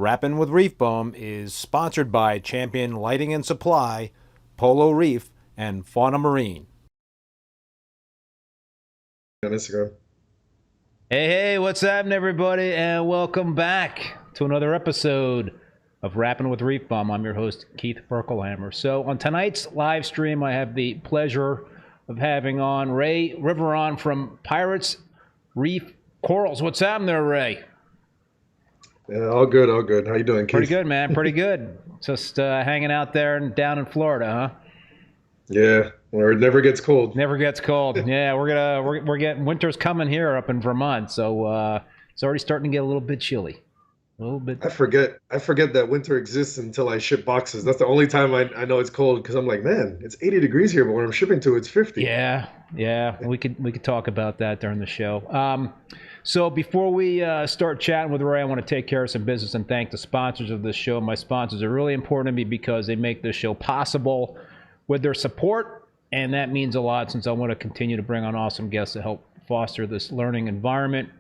Rappin with ReefBum is sponsored by Champion Lighting and Supply, Polo Reef, and Fauna Marin. On Instagram. Hey, what's happening, everybody, and welcome back to another episode of Rappin with ReefBum. I'm your host, Keith Berkelhamer. So on tonight's live stream, I have the pleasure of having on Rey Riveron from Pirates Reef Corals. What's happening there, Ray? Yeah, all good, all good. How you doing, Keith? Pretty good, man. Pretty good. Just hanging out there and down in Florida, huh? Yeah, where it never gets cold. Never gets cold. Yeah, we're getting winter's coming here up in Vermont, so it's already starting to get a little bit chilly. A little bit. I forget that winter exists until I ship boxes. That's the only time I know it's cold, because I'm like, man, it's 80 degrees here, but when I'm shipping to, it's 50. Yeah. We could talk about that during the show. So before we start chatting with Ray, I want to take care of some business and thank the sponsors of this show. My sponsors are really important to me because they make this show possible with their support, and that means a lot since I want to continue to bring on awesome guests to help foster this learning environment.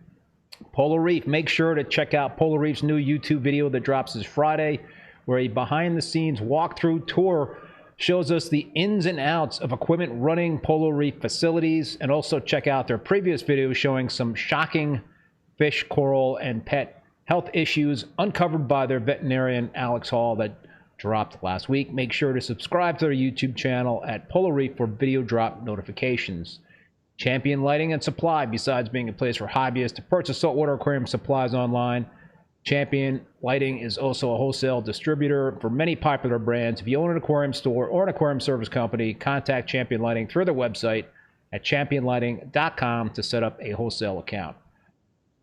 Polo Reef, make sure to check out Polo Reef's new YouTube video that drops this Friday, where a behind-the-scenes walkthrough tour shows us the ins and outs of equipment running Polo Reef facilities, and also check out their previous video showing some shocking fish, coral, and pet health issues uncovered by their veterinarian Alex Hall that dropped last week. Make sure to subscribe to their YouTube channel at Polo Reef for video drop notifications. Champion Lighting and Supply, besides being a place for hobbyists to purchase saltwater aquarium supplies online, Champion Lighting is also a wholesale distributor for many popular brands. If you own an aquarium store or an aquarium service company, contact Champion Lighting through their website at championlighting.com to set up a wholesale account.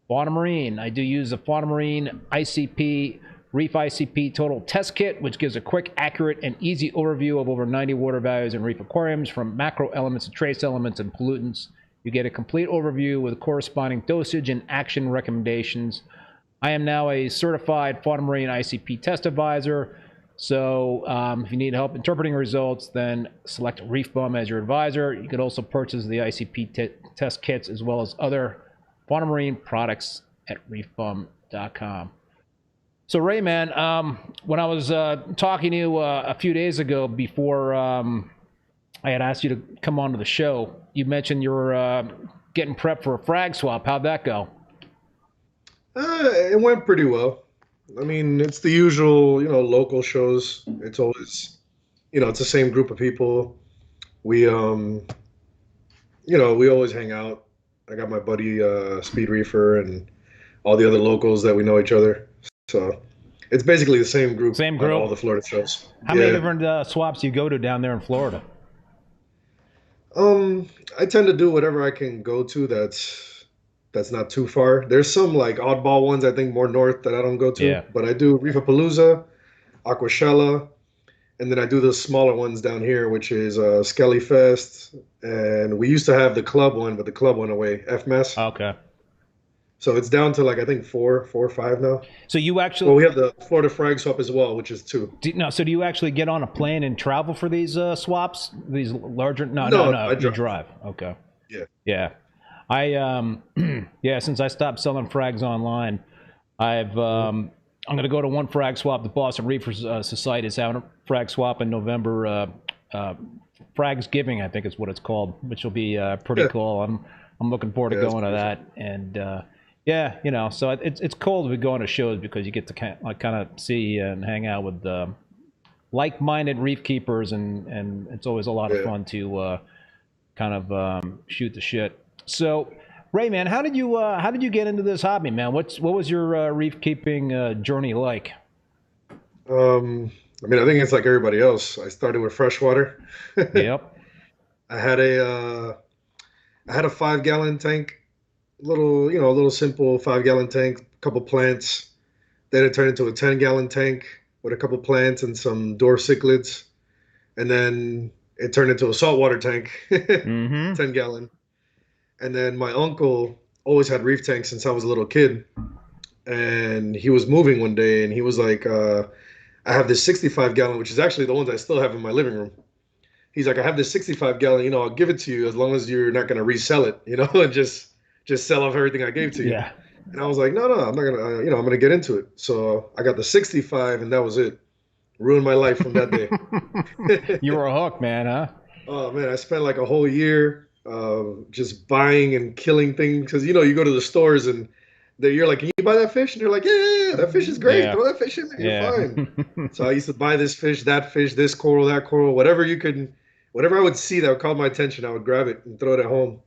Fauna Marin, I do use the Fauna Marin ICP Reef ICP Total Test Kit, which gives a quick, accurate, and easy overview of over 90 water values in reef aquariums, from macro elements to trace elements and pollutants. You get a complete overview with corresponding dosage and action recommendations. I am now a certified Fauna Marin ICP test advisor, so if you need help interpreting results, then select ReefBum as your advisor. You could also purchase the ICP test kits as well as other Fauna Marin products at reefbum.com. So Ray, man, when I was talking to you a few days ago before I had asked you to come on to the show, you mentioned you were getting prepped for a frag swap. How'd that go? It went pretty well. I mean, it's the usual, local shows. It's always, it's the same group of people. We, we always hang out. I got my buddy Speed Reefer and all the other locals that we know each other. So it's basically the same group. Same group. All the Florida shows. How many different swaps do you go to down there in Florida? I tend to do whatever I can go to that's not too far. There's some like oddball ones, I think, more north that I don't go to. Yeah. But I do Reefapalooza, Aquashella, and then I do the smaller ones down here, which is Skelly Fest. And we used to have the club one, but the club went away, FMS. Okay. So it's down to like, I think four or five now. So you actually... Well, we have the Florida Frag swap as well, which is 2. So do you actually get on a plane and travel for these swaps? These larger... No, I you drive. Okay. Yeah. Yeah. Since I stopped selling frags online, I'm going to go to one frag swap. The Boston Reefers Society is having a frag swap in November. Frags Giving, I think is what it's called, which will be pretty cool. I'm looking forward to going to that. And so it's cool to be going to shows because you get to kind of see and hang out with like-minded reef keepers, and it's always a lot of fun to shoot the shit. So, Ray, man, how did you get into this hobby, man? What was your reef keeping journey like? I think it's like everybody else. I started with freshwater. Yep. I had a 5-gallon tank, a little simple 5-gallon tank, a couple plants. Then it turned into a 10-gallon tank with a couple plants and some door cichlids, and then it turned into a saltwater tank, 10-gallon. And then my uncle always had reef tanks since I was a little kid. And he was moving one day and he was like, I have this 65-gallon, which is actually the ones I still have in my living room. He's like, I have this 65-gallon, I'll give it to you as long as you're not going to resell it, and just sell off everything I gave to you. Yeah. And I was like, no, I'm not gonna, I'm gonna get into it. So I got the 65, and that was it. Ruined my life from that day. You were a hook, man, huh? Oh man, I spent like a whole year just buying and killing things because you go to the stores and you're like, can you buy that fish? And they're like, yeah, that fish is great. Yeah. Throw that fish in there, you're Yeah. fine. So I used to buy this fish, this coral, that coral, whatever whatever I would see that would call my attention, I would grab it and throw it at home.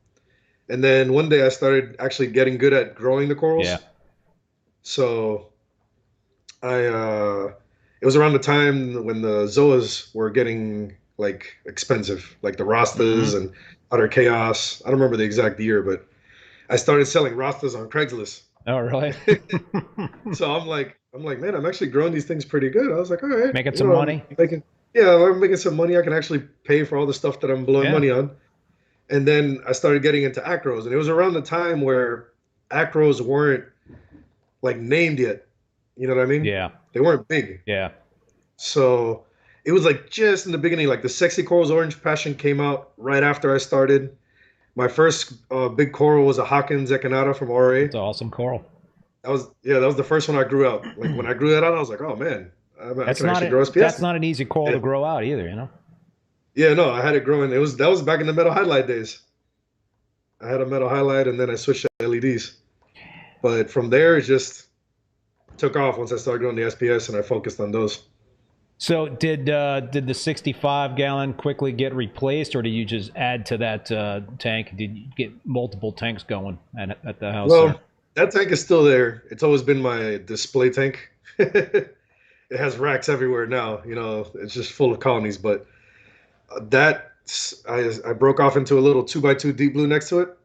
And then one day I started actually getting good at growing the corals. Yeah. So it was around the time when the zoas were getting like expensive, like the Rastas and Utter Chaos. I don't remember the exact year, but I started selling Rastas on Craigslist. Oh, really? So I'm like, man, I'm actually growing these things pretty good. I was like, all right, Making some money. I'm making some money. I can actually pay for all the stuff that I'm blowing money on. And then I started getting into acros, and it was around the time where acros weren't like named yet. You know what I mean? Yeah. They weren't big. Yeah. So it was like just in the beginning, like the Sexy Corals Orange Passion came out right after I started. My first big coral was a Hawkins Echinata from RA. It's an awesome coral. That was the first one I grew out. Like when I grew that out, I was like, oh man, I can actually grow SPS. That's not an easy coral to grow out either, you know? Yeah, no, I had it growing. That was back in the metal highlight days. I had a metal highlight and then I switched to LEDs. But from there, it just took off once I started growing the SPS and I focused on those. So did the 65-gallon quickly get replaced, or did you just add to that tank? Did you get multiple tanks going at the house? Well, that tank is still there. It's always been my display tank. It has racks everywhere now. It's just full of colonies. But I broke off into a little 2x2 deep blue next to it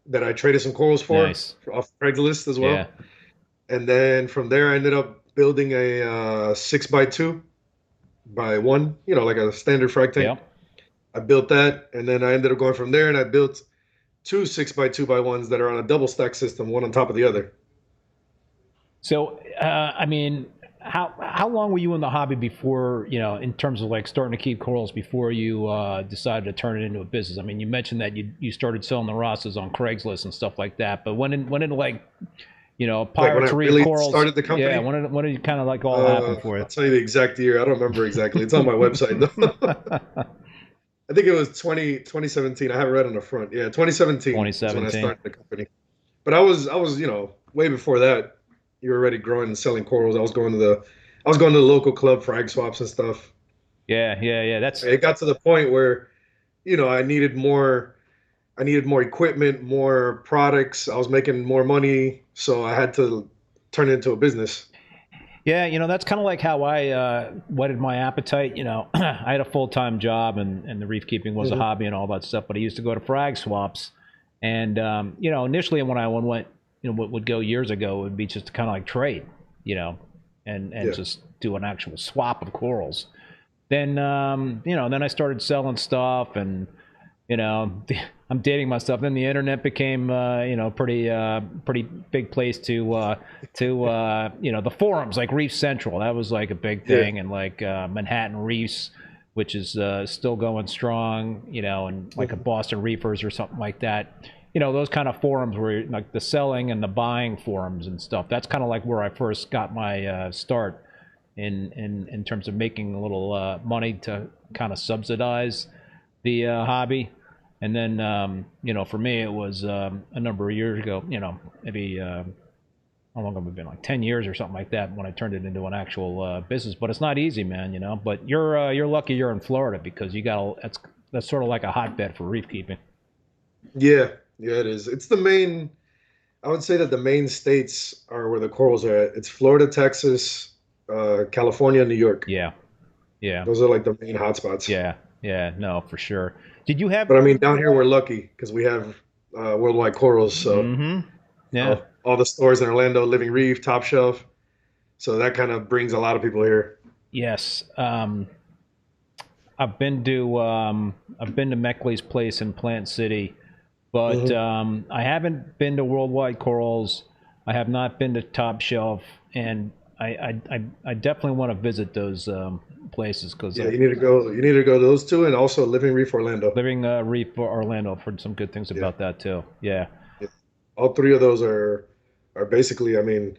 that I traded some corals for off Craigslist as well. Yeah. And then from there, I ended up building a 6x2 by 1, like a standard frag tank. Yep. I built that, and then I ended up going from there, and I built 2 6x2 by 1s that are on a double stack system, one on top of the other. So, I mean, how long were you in the hobby before, in terms of like starting to keep corals before you decided to turn it into a business? I mean, you mentioned that you started selling the Rastas on Craigslist and stuff like that, but when did like, Pirates Reef Corals started the company? Yeah, when did you kind of like all happen for you? I'll tell you the exact year. I don't remember exactly. It's on my website though. I think it was 2017. I have it right on the front. Yeah, 2017. 2017. Is when I started the company. But I was way before that. You were already growing and selling corals. I was going to the local club frag swaps and stuff. Yeah. It got to the point where, I needed more equipment, more products. I was making more money, so I had to turn it into a business. Yeah, that's kind of like how I whetted my appetite. I had a full-time job, and the reef keeping was a hobby and all that stuff. But I used to go to frag swaps, and initially when I went, would go years ago, it would be just to kind of like trade, and just do an actual swap of corals. Then then I started selling stuff, and I'm dating myself. Then the internet became, pretty big place to the forums like Reef Central. That was like a big thing, and like Manhattan Reefs, which is still going strong, and like a Boston Reefers or something like that. Those kind of forums where like the selling and the buying forums and stuff. That's kind of like where I first got my start in terms of making a little money to kind of subsidize the hobby. And then, for me, it was a number of years ago, maybe, how long have it been? Like 10 years or something like that when I turned it into an actual business. But it's not easy, man, But you're lucky you're in Florida because that's sort of like a hotbed for reef keeping. Yeah, it is. It's I would say that the main states are where the corals are at. It's Florida, Texas, California, New York. Yeah. Those are like the main hotspots. Yeah, no, for sure. Did you have? But I mean, down here we're lucky because we have worldwide corals. So yeah, all the stores in Orlando, Living Reef, Top Shelf. So that kind of brings a lot of people here. Yes, I've been to Meckley's place in Plant City, but I haven't been to Worldwide Corals. I have not been to Top Shelf, and I definitely want to visit those places because you need to go. You need to go to those two, and also Living Reef Orlando. Living Reef Orlando. I've heard some good things about that too. Yeah. All three of those are are basically, I mean,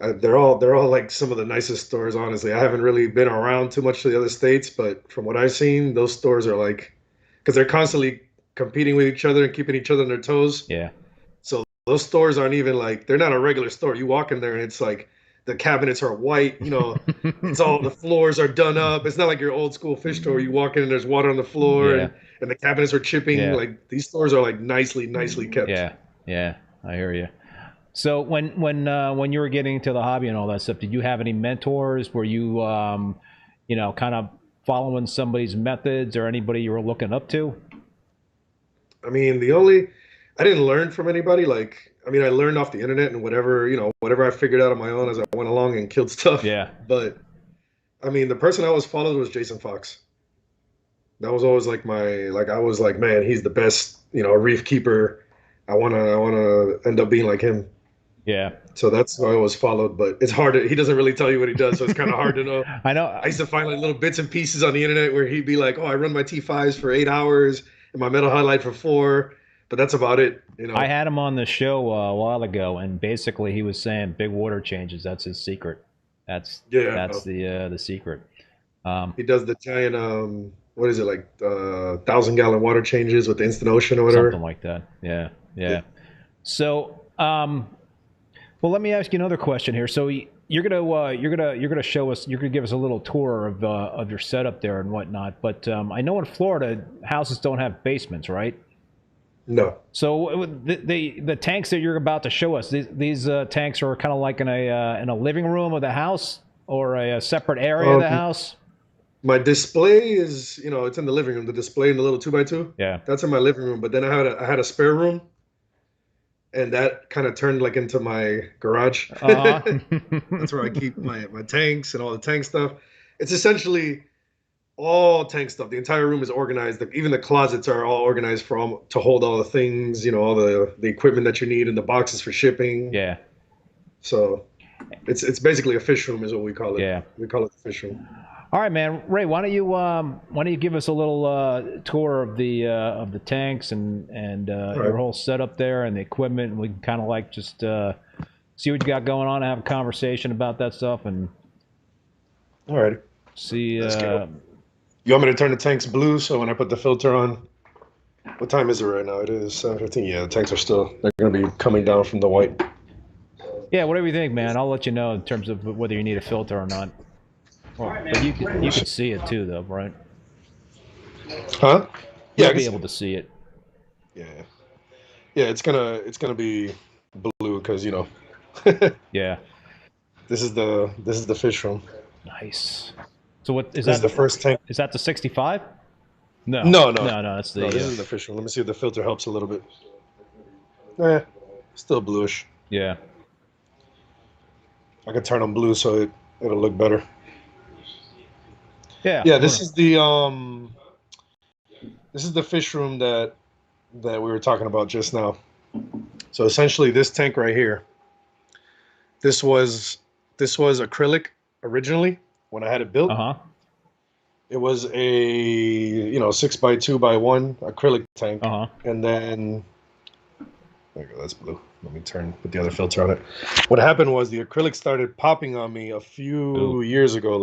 they're all like some of the nicest stores. Honestly, I haven't really been around too much to the other states, but from what I've seen, those stores are like, because they're constantly competing with each other and keeping each other on their toes. Yeah. So those stores aren't even like, they're not a regular store. You walk in there and it's like the cabinets are white, it's all, the floors are done up. It's not like your old school fish store. You walk in and there's water on the floor, Yeah. and the cabinets are chipping. Yeah. Like these stores are like nicely kept. Yeah. Yeah. I hear you. So when you were getting into the hobby and all that stuff, did you have any mentors? Were you, kind of following somebody's methods or anybody you were looking up to? I mean, I didn't learn from anybody. Like, I mean, I learned off the internet and whatever I figured out on my own as I went along and killed stuff. Yeah. But I mean, the person I always followed was Jason Fox. That was always like I was like, man, he's the best, reef keeper. I wanna end up being like him. Yeah. So that's who I always followed, but it's hard he doesn't really tell you what he does, so it's kind of hard to know. I know. I used to find like little bits and pieces on the internet where he'd be like, oh, I run my T5s for 8 hours and my metal halide for 4, but that's about it. I had him on the show a while ago, and basically he was saying big water changes. That's his secret. That's the secret. He does the giant, what is it, like 1,000-gallon water changes with the instant ocean or whatever. Something like that. Yeah. So, well, let me ask you another question here. So you're gonna show us, you're gonna give us a little tour of your setup there and whatnot. But I know in Florida houses don't have basements, right? No. So the tanks that you're about to show us, these tanks are kind of like in a living room of the house or a separate area of the house. My display is, it's in the living room. The display in the little 2x2. Yeah. That's in my living room. But then I had a spare room, and that kind of turned like into my garage. That's where I keep my tanks and all the tank stuff. It's essentially all tank stuff. The entire room is organized. Even the closets are all organized to hold all the things, all the equipment that you need, and the boxes for shipping. Yeah. So it's basically a fish room is what we call it. Yeah. We call it the fish room. All right, man. Ray, why don't you give us a little tour of the tanks and your whole setup there and the equipment, and we can kind of like just see what you got going on and have a conversation about that stuff and all right. See. You want me to turn the tanks blue so when I put the filter on? What time is it right now? It is 7:15. Yeah, the tanks they're going to be coming down from the white. Yeah, whatever you think, man. I'll let you know in terms of whether you need a filter or not. Well, but you can see it too, though, right? Huh? Yeah, you'll be able to see it. Yeah, it's gonna be blue because Yeah. This is the fish room. Nice. So what is this is the first tank? Is that the 65? No. No. That's the. This is the fish room. Let me see if the filter helps a little bit. Still bluish. Yeah. I can turn them blue so it'll look better. Yeah. Yeah. This is the fish room that we were talking about just now. So essentially, this tank right here. This was acrylic originally when I had it built. It was a 6x2x1 acrylic tank, and then there you go. That's blue. Let me put the other filter on it. What happened was the acrylic started popping on me a few years ago.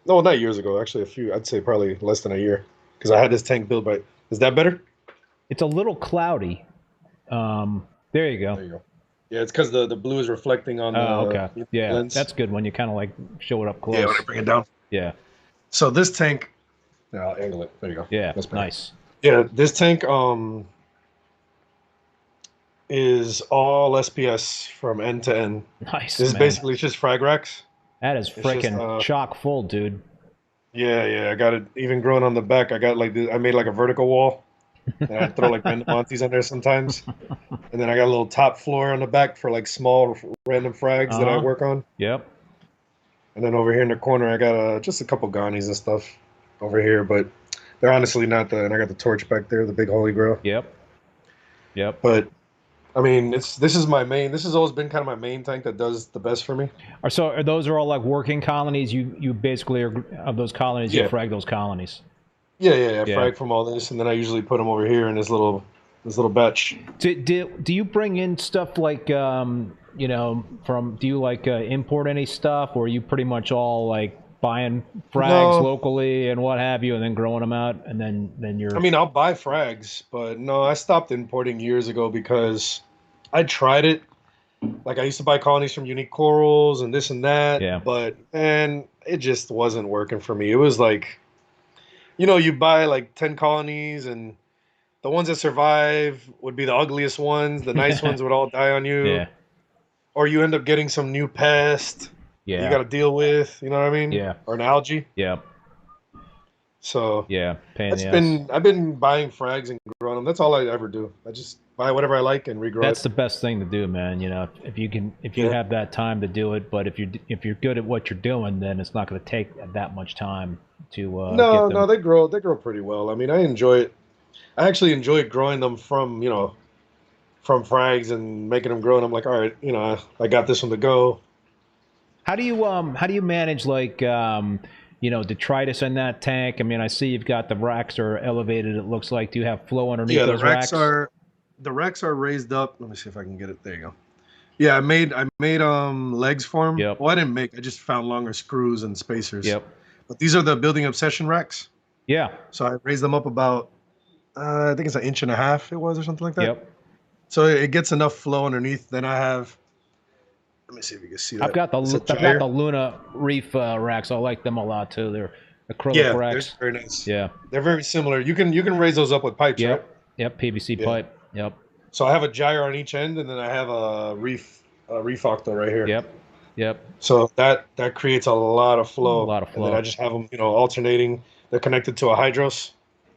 No, not years ago. Actually, I'd say probably less than a year, because I had this tank built by. Is that better? It's a little cloudy. There you go. There you go. Yeah, it's because the blue is reflecting on the okay. Yeah, lens. That's good when you kind of like show it up close. Yeah, when I bring it down. Yeah. So this tank, I'll angle it. There you go. Yeah, that's nice. Yeah, this tank is all SPS from end to end. Nice. This is basically just frag racks. That is freaking chock full, dude. Yeah. I got it even growing on the back. I got I made like a vertical wall. And I throw like random monties on there sometimes. And then I got a little top floor on the back for like small random frags that I work on. Yep. And then over here in the corner, I got just a couple ganies and stuff over here, but they're honestly not and I got the torch back there, the big holy grail. Yep. But I mean, this is my main. This has always been kind of my main tank that does the best for me. So are those all like working colonies? You basically are of those colonies. You frag those colonies. Yeah. Frag from all this, and then I usually put them over here in this little this little batch. Do you bring in stuff like you know, from, do you like import any stuff, or are you pretty much all like buying frags locally and what have you, and then growing them out, and then you're... I mean, I'll buy frags, but no, I stopped importing years ago because I tried it. Like, I used to buy colonies from Unique Corals and this and that, Yeah. but man, it just wasn't working for me. It was like, you know, you buy like 10 colonies, and the ones that survive would be the ugliest ones. The nice ones would all die on you. Yeah. Or you end up getting some new pest Yeah. you got to deal with, you know what I mean? Yeah. Or an algae. Yeah. So Yeah, I've been buying frags and growing them. That's all I ever do. I just buy whatever I like and regrow That's it. the best thing to do, man. You know, if you have that time to do it, but if you're good at what you're doing, then it's not going to take that much time to get them. No, they grow pretty well. I mean, I enjoy it. I actually enjoy growing them from frags and making them grow. And I'm like, all right, I got this one to go. How do you manage, like, detritus in that tank? I mean, I see you've got the racks are elevated, it looks like. Do you have flow underneath those racks? The racks are raised up. Let me see if I can get it. There you go. Yeah, I made legs for them. Yep. Well, I didn't make. I just found longer screws and spacers. Yep. But these are the Building Obsession racks. Yeah. So I raised them up about, I think it's 1.5 inches it was, or something like that. Yep. So it gets enough flow underneath. Then I have, let me see if you can see that. I've got the Luna Reef racks. I like them a lot too. They're acrylic racks. They're very nice. Yeah. They're very similar. You can raise those up with pipes, right? Yep, PVC pipe. Yep. So I have a gyre on each end, and then I have a reef octo right here. Yep. So that creates a lot of flow. And then I just have them, alternating. They're connected to a hydros.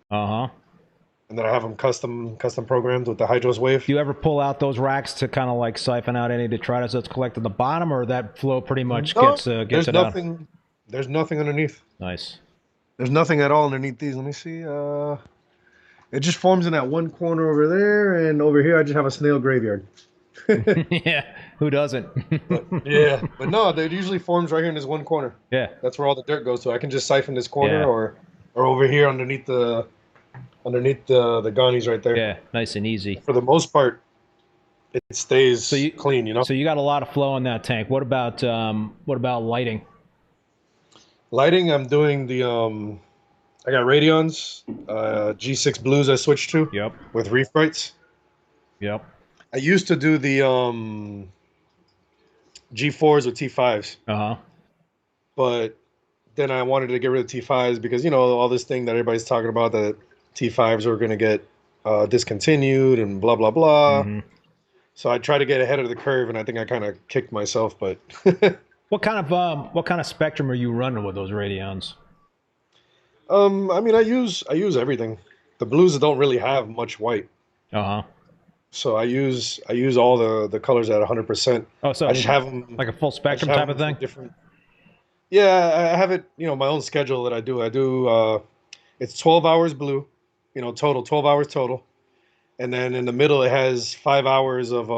Uh-huh. And then I have them custom programmed with the hydros wave. Do you ever pull out those racks to kind of like siphon out any detritus that's collected at the bottom, or that flow pretty much gets it out? There's nothing underneath. Nice. There's nothing at all underneath these. Let me see. It just forms in that one corner over there, and over here I just have a snail graveyard. Yeah, who doesn't? but no, it usually forms right here in this one corner. Yeah, that's where all the dirt goes to. I can just siphon this corner or over here underneath the ganies right there. Yeah, nice and easy. For the most part, it stays clean. So you got a lot of flow in that tank. What about lighting? Lighting, I'm doing the I got Radions, G6 blues I switched to. Yep. With Reef Brites. Yep. I used to do the G4s with T5s. Uh-huh. But then I wanted to get rid of T5s because, all this thing that everybody's talking about, that T5s are going to get discontinued and blah, blah, blah. Mm-hmm. So I tried to get ahead of the curve, and I think I kind of kicked myself. But What kind of spectrum are you running with those Radions? I mean, I use everything. The blues don't really have much white. Uh-huh. So I use all the colors at 100%. Oh, so I just have them like a full spectrum type of thing? Different. Yeah, I have it, my own schedule that I do. I do, it's 12 hours blue, total, 12 hours total. And then in the middle, it has 5 hours of,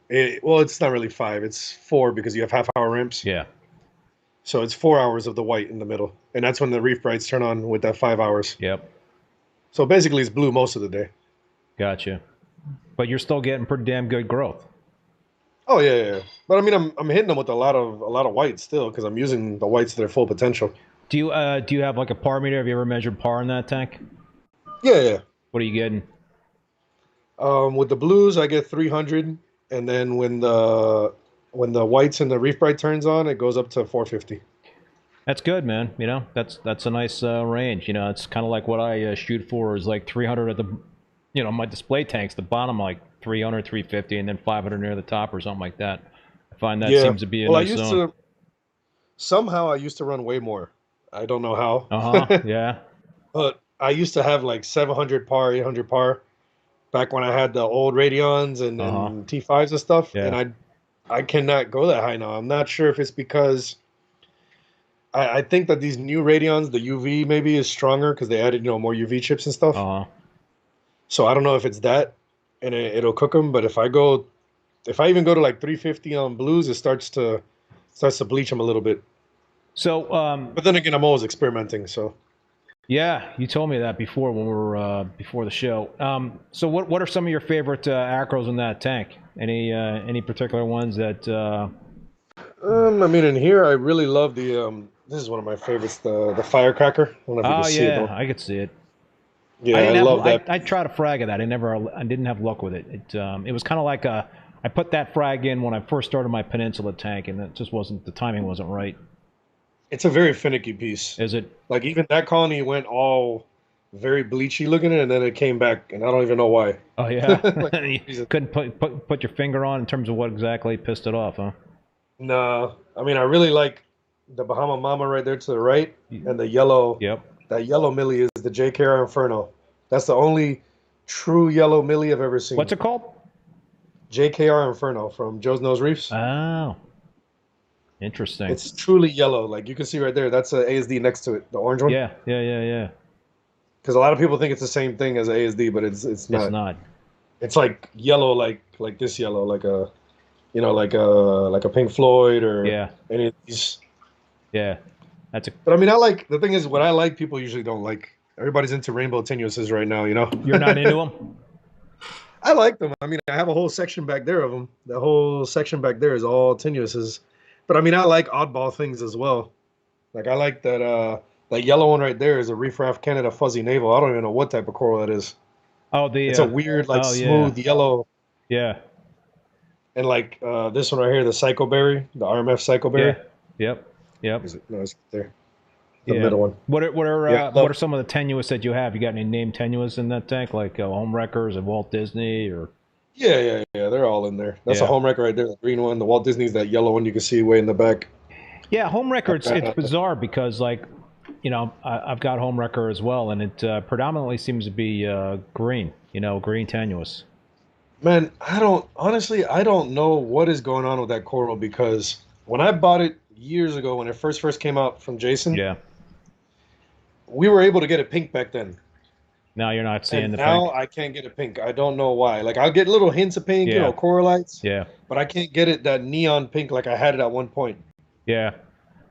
it's not really 5, it's 4 because you have half-hour ramps. Yeah. So it's 4 hours of the white in the middle. And that's when the Reef Brites turn on with that 5 hours. Yep. So basically it's blue most of the day. Gotcha. But you're still getting pretty damn good growth. Oh yeah. But I mean, I'm hitting them with a lot of whites still because I'm using the whites to their full potential. Do you have like a par meter? Have you ever measured par in that tank? Yeah. What are you getting? With the blues, I get 300, and then when the whites and the Reef Brite turns on, it goes up to 450. That's good, man. That's a nice range. It's kind of like what I shoot for is like 300 at the, my display tanks. The bottom like 300, 350, and then 500 near the top or something like that. I find that seems to be a nice zone. Somehow I used to run way more. I don't know how. Uh-huh. Yeah. But I used to have like 700 par, 800 par, back when I had the old Radions and T5s and stuff. Yeah. And I cannot go that high now. I'm not sure if it's because I think that these new Radions, the UV maybe is stronger because they added more UV chips and stuff. Uh-huh. So I don't know if it's that, and it'll cook them. But if I even go to like 350 on blues, it starts to bleach them a little bit. So, but then again, I'm always experimenting. So, Yeah, you told me that before when we were before the show. So what are some of your favorite acros in that tank? Any particular ones that? I mean, in here, I really love the. This is one of my favorites, the firecracker. I don't know if you can Oh see it yeah, though. I could see it. Yeah, I I didn't have. love that. I tried a frag of that. I didn't have luck with it. It was kind of like a. I put that frag in when I first started my peninsula tank, and it just wasn't. The timing wasn't right. It's a very finicky piece. Is it? Like even that colony went all very bleachy looking, and then it came back, and I don't even know why. Oh yeah. Like, You reason. couldn't put your finger on in terms of what exactly pissed it off, huh? Nah, I mean, I really like the Bahama Mama right there to the right, and the yellow. Yep. That yellow millie is the JKR Inferno. That's the only true yellow millie I've ever seen. What's it called? JKR Inferno from Joe's Nose Reefs. Oh, interesting. It's truly yellow. Like you can see right there, that's a ASD next to it, the orange one. Yeah. Because a lot of people think it's the same thing as ASD, but it's not. It's not. It's like yellow, like this yellow, like a, like a Pink Floyd or any of these. Yeah, that's a. But I mean, I like the thing is what I like. People usually don't like. Everybody's into rainbow tenuouses right now, You're not into them. I like them. I mean, I have a whole section back there of them. The whole section back there is all tenuouses. But I mean, I like oddball things as well. Like I like that that yellow one right there is a Reef Raft Canada Fuzzy Navel. I don't even know what type of coral that is. Oh, it's a weird, like smooth yellow. Yeah. And like this one right here, the Psychoberry, the RMF Psychoberry. Yeah. Yep. Is it? No, it's there. The middle one. What are some of the tenuous that you have? You got any named tenuous in that tank, like Home Wreckers and Walt Disney, or? Yeah. They're all in there. That's a Home Wrecker right there, the green one. The Walt Disney's that yellow one you can see way in the back. Yeah, Home Wrecker. It's bizarre because I've got Home Wrecker as well, and it predominantly seems to be green. Green tenuous. Man, I don't know what is going on with that coral because when I bought it years ago, when it first came out from Jason, we were able to get it pink back then. Now you're not seeing the now pink. I can't get it pink. I don't know why. Like I'll get little hints of pink, coral lights. Yeah. But I can't get it that neon pink like I had it at one point. Yeah.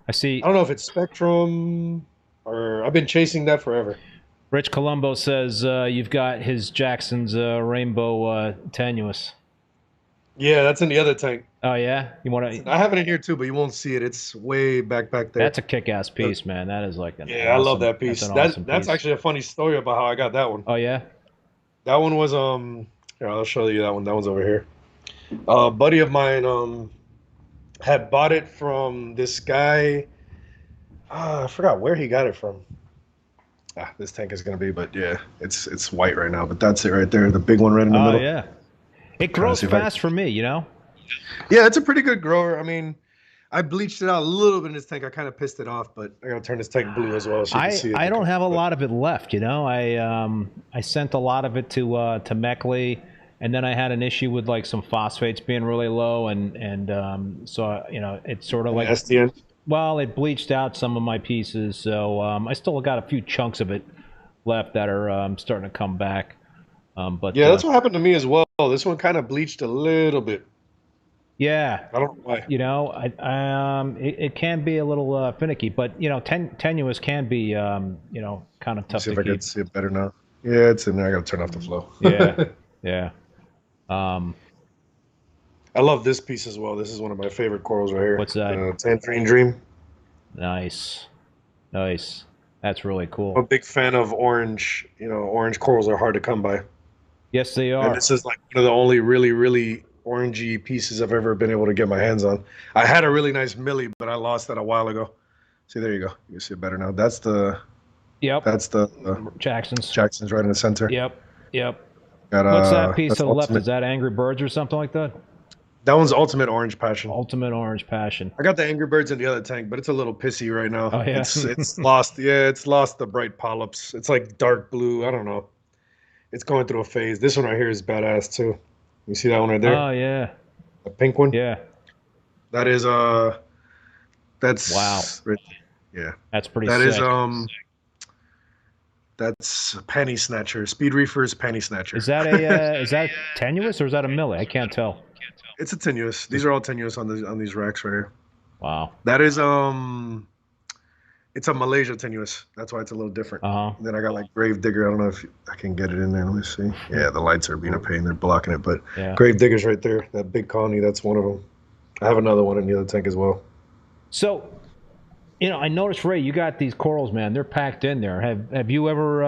I see. I don't know if it's Spectrum or I've been chasing that forever. Rich Colombo says you've got his Jackson's rainbow tenuous. Yeah, that's in the other tank. Oh yeah, you want to? I have it in here too, but you won't see it. It's way back there. That's a kick-ass piece, man. That is like I love that piece. That's actually a funny story about how I got that one. Oh yeah. That one was here, I'll show you that one. That one's over here. A buddy of mine had bought it from this guy. I forgot where he got it from. This tank is gonna be, but yeah, it's white right now. But that's it right there, the big one right in the middle. Oh yeah. It grows fast for me, Yeah, it's a pretty good grower. I mean, I bleached it out a little bit in this tank. I kind of pissed it off, but I gotta turn this tank blue as well so you can see it. I don't have a lot of it left, I sent a lot of it to Meckley, and then I had an issue with like some phosphates being really low, and so it's sort of like STN. Well, it bleached out some of my pieces, so I still got a few chunks of it left that are starting to come back. But yeah, that's what happened to me as well. This one kind of bleached a little bit. Yeah, I don't know why. It can be a little finicky, but tenuous can be kind of tough. See if I can see it better now. Yeah, it's in there. I gotta turn off the flow. Yeah. I love this piece as well. This is one of my favorite corals right here. What's that? Tangerine Dream. Nice. That's really cool. I'm a big fan of orange. Orange corals are hard to come by. Yes, they are. And this is like one of the only really, really orangey pieces I've ever been able to get my hands on. I had a really nice millie, but I lost that a while ago. See, there you go. You see it better now. That's the. Yep. That's the Jackson's. Jackson's right in the center. Yep. Got, what's that piece to the Ultimate. left? Is that Angry Birds or something like that? That one's Ultimate Orange Passion. Ultimate Orange Passion. I got the Angry Birds in the other tank, but it's a little pissy right now. Oh yeah. It's lost. Yeah, it's lost the bright polyps. It's like dark blue. I don't know. It's going through a phase. This one right here is badass too. You see that one right there? Oh yeah. The pink one? Yeah. That is that's wow. Yeah. That's pretty That sick. is that's Panty Snatcher. Speed Reefers Panty Snatcher. Is that is that tenuous or is that a millie? I can't tell. It's a tenuous. These are all tenuous on these racks right here. Wow. That is It's a Malaysia tenuous. That's why it's a little different. Uh-huh. Then I got like Grave Digger. I don't know if I can get it in there. Let me see. Yeah, the lights are being a pain. They're blocking it. But Yeah. Grave Digger's right there. That big colony, that's one of them. I have another one in the other tank as well. So, you know, I noticed, Ray, you got these corals, man. They're packed in there. Have you ever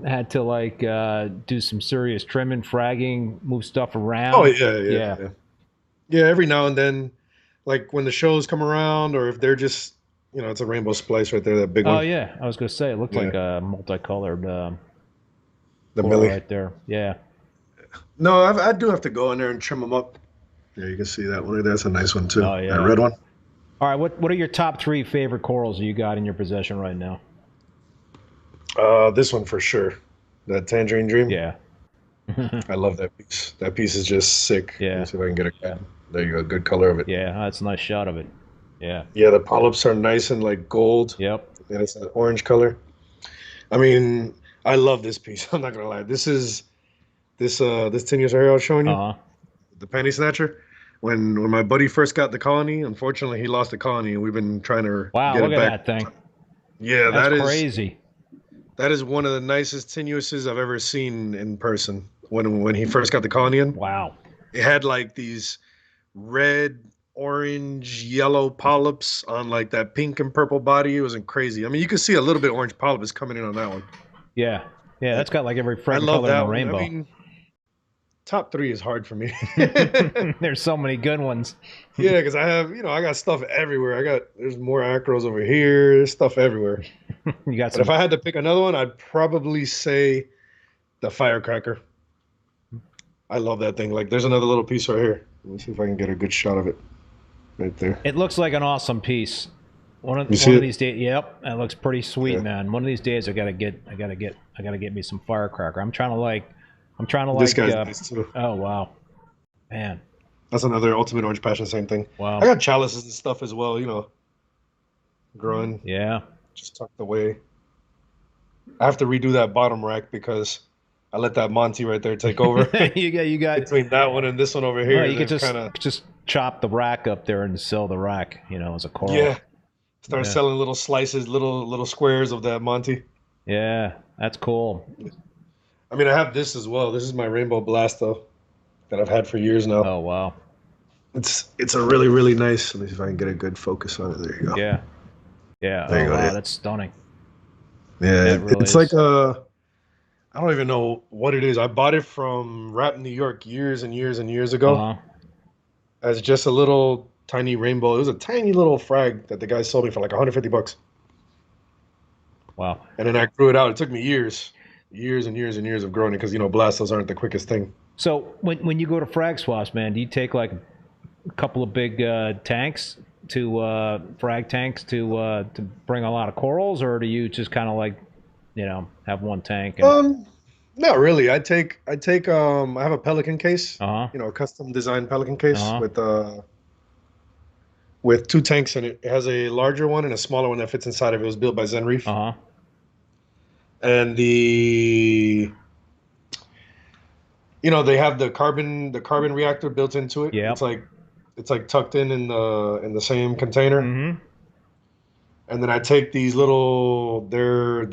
had to like do some serious trimming, fragging, move stuff around? Oh yeah. Every now and then, like when the shows come around, or if they're just, you know, it's a rainbow splice right there, that big one. Oh yeah, I was gonna say it looked like a multicolored the coral Millie right there. Yeah. No, I do have to go in there and trim them up. Yeah, you can see that one. That's a nice one too. Oh yeah. That red one. All right, what are your top 3 favorite corals you got in your possession right now? This one for sure. That Tangerine Dream. Yeah. I love that piece. That piece is just sick. Yeah. Let me see if I can get a There you go. Good color of it. Yeah, that's a nice shot of it. Yeah. Yeah, the polyps are nice and like gold. Yep. And it's an orange color. I mean, I love this piece. I'm not gonna lie. This tenuous area I was showing you, the panty snatcher. When my buddy first got the colony, unfortunately he lost the colony, and we've been trying to get look it at back. that thing. Yeah, That's crazy. That is one of the nicest tenuouses I've ever seen in person. When he first got the colony in, Wow. it had like these red, orange, yellow polyps on like that pink and purple body. It wasn't crazy. I mean, you could see a little bit orange polyps coming in on that one. Yeah. Yeah, that's got like every I freaking love color in that the one. rainbow. I mean, top 3 is hard for me. There's so many good ones. Yeah, because I have, I got stuff everywhere. There's more acros over here. There's stuff everywhere. You got But some. if I had to pick another one, I'd probably say the Firecracker. I love that thing. Like, there's another little piece right here. Let me see if I can get a good shot of it. Right there. It looks like an awesome piece. One of these days, yep, it looks pretty sweet, man. One of these days, I gotta get me some Firecracker. I'm trying to like. This guy's nice too. Oh wow, man. That's another Ultimate Orange Passion, same thing. Wow. I got chalices and stuff as well, growing. Yeah. Just tucked away. I have to redo that bottom rack because I let that Monty right there take over. you got between that one and this one over here. Well, you could just chop the rack up there and sell the rack, as a coral. Yeah. Start selling little slices, little squares of that Monty. Yeah, that's cool. I mean, I have this as well. This is my Rainbow Blast though, that I've had for years now. Oh wow. It's a really, really nice. Let me see if I can get a good focus on it. There you go. Yeah. Yeah. There you go. Wow, that's stunning. Yeah, it really it's is. like I don't even know what it is. I bought it from Rappin, New York years and years and years ago as just a little tiny rainbow. It was a tiny little frag that the guy sold me for like $150. Wow. And then I grew it out. It took me years and years and years of growing it because, blastos aren't the quickest thing. So when you go to frag swaps, man, do you take like a couple of big tanks to frag tanks to bring a lot of corals, or do you just kind of like, have one tank? And... Not really. I have a Pelican case, a custom designed Pelican case with 2 tanks in it. It has a larger one and a smaller one that fits inside of it. It was built by Zen Reef. And they have the carbon reactor built into it. Yeah. It's like tucked in the same container. Mm-hmm. And then I take these little they're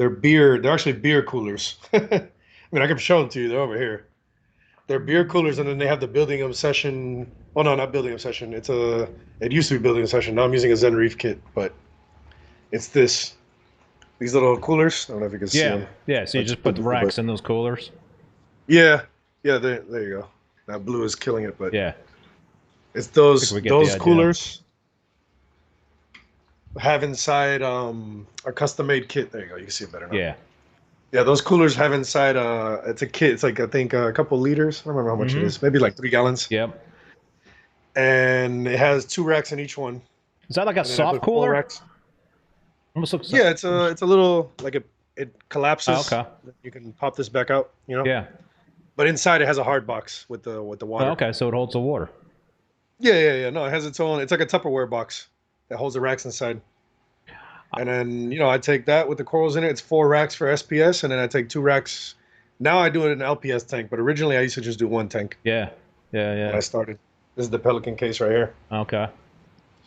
actually beer coolers. I mean, I can show them to you. They're over here. They're beer coolers, and then they have the Building Obsession. Oh no, not Building Obsession. It used to be Building Obsession. Now I'm using a Zen Reef kit, but it's these little coolers. I don't know if you can see them. Yeah. So you just put the racks in those coolers. Yeah. There you go. That blue is killing it, but yeah, it's those coolers have inside a custom-made kit. There you go. You can see it better now. Yeah, those coolers have inside it's a kit. It's like I think a couple liters. I don't remember how much it is. Maybe like 3 gallons. Yep. And it has 2 racks in each one. Is that like a soft cooler? Racks. Almost looks. Yeah, it's a little like it collapses. Oh, okay. You can pop this back out. Yeah. But inside it has a hard box with the water. Oh, okay, so it holds the water. Yeah. No, it has its own. It's like a Tupperware box that holds the racks inside. And then, I take that with the corals in it. It's 4 racks for SPS, and then I take 2 racks. Now I do it in an LPS tank, but originally I used to just do 1 tank. Yeah. When I started. This is the Pelican case right here. Okay.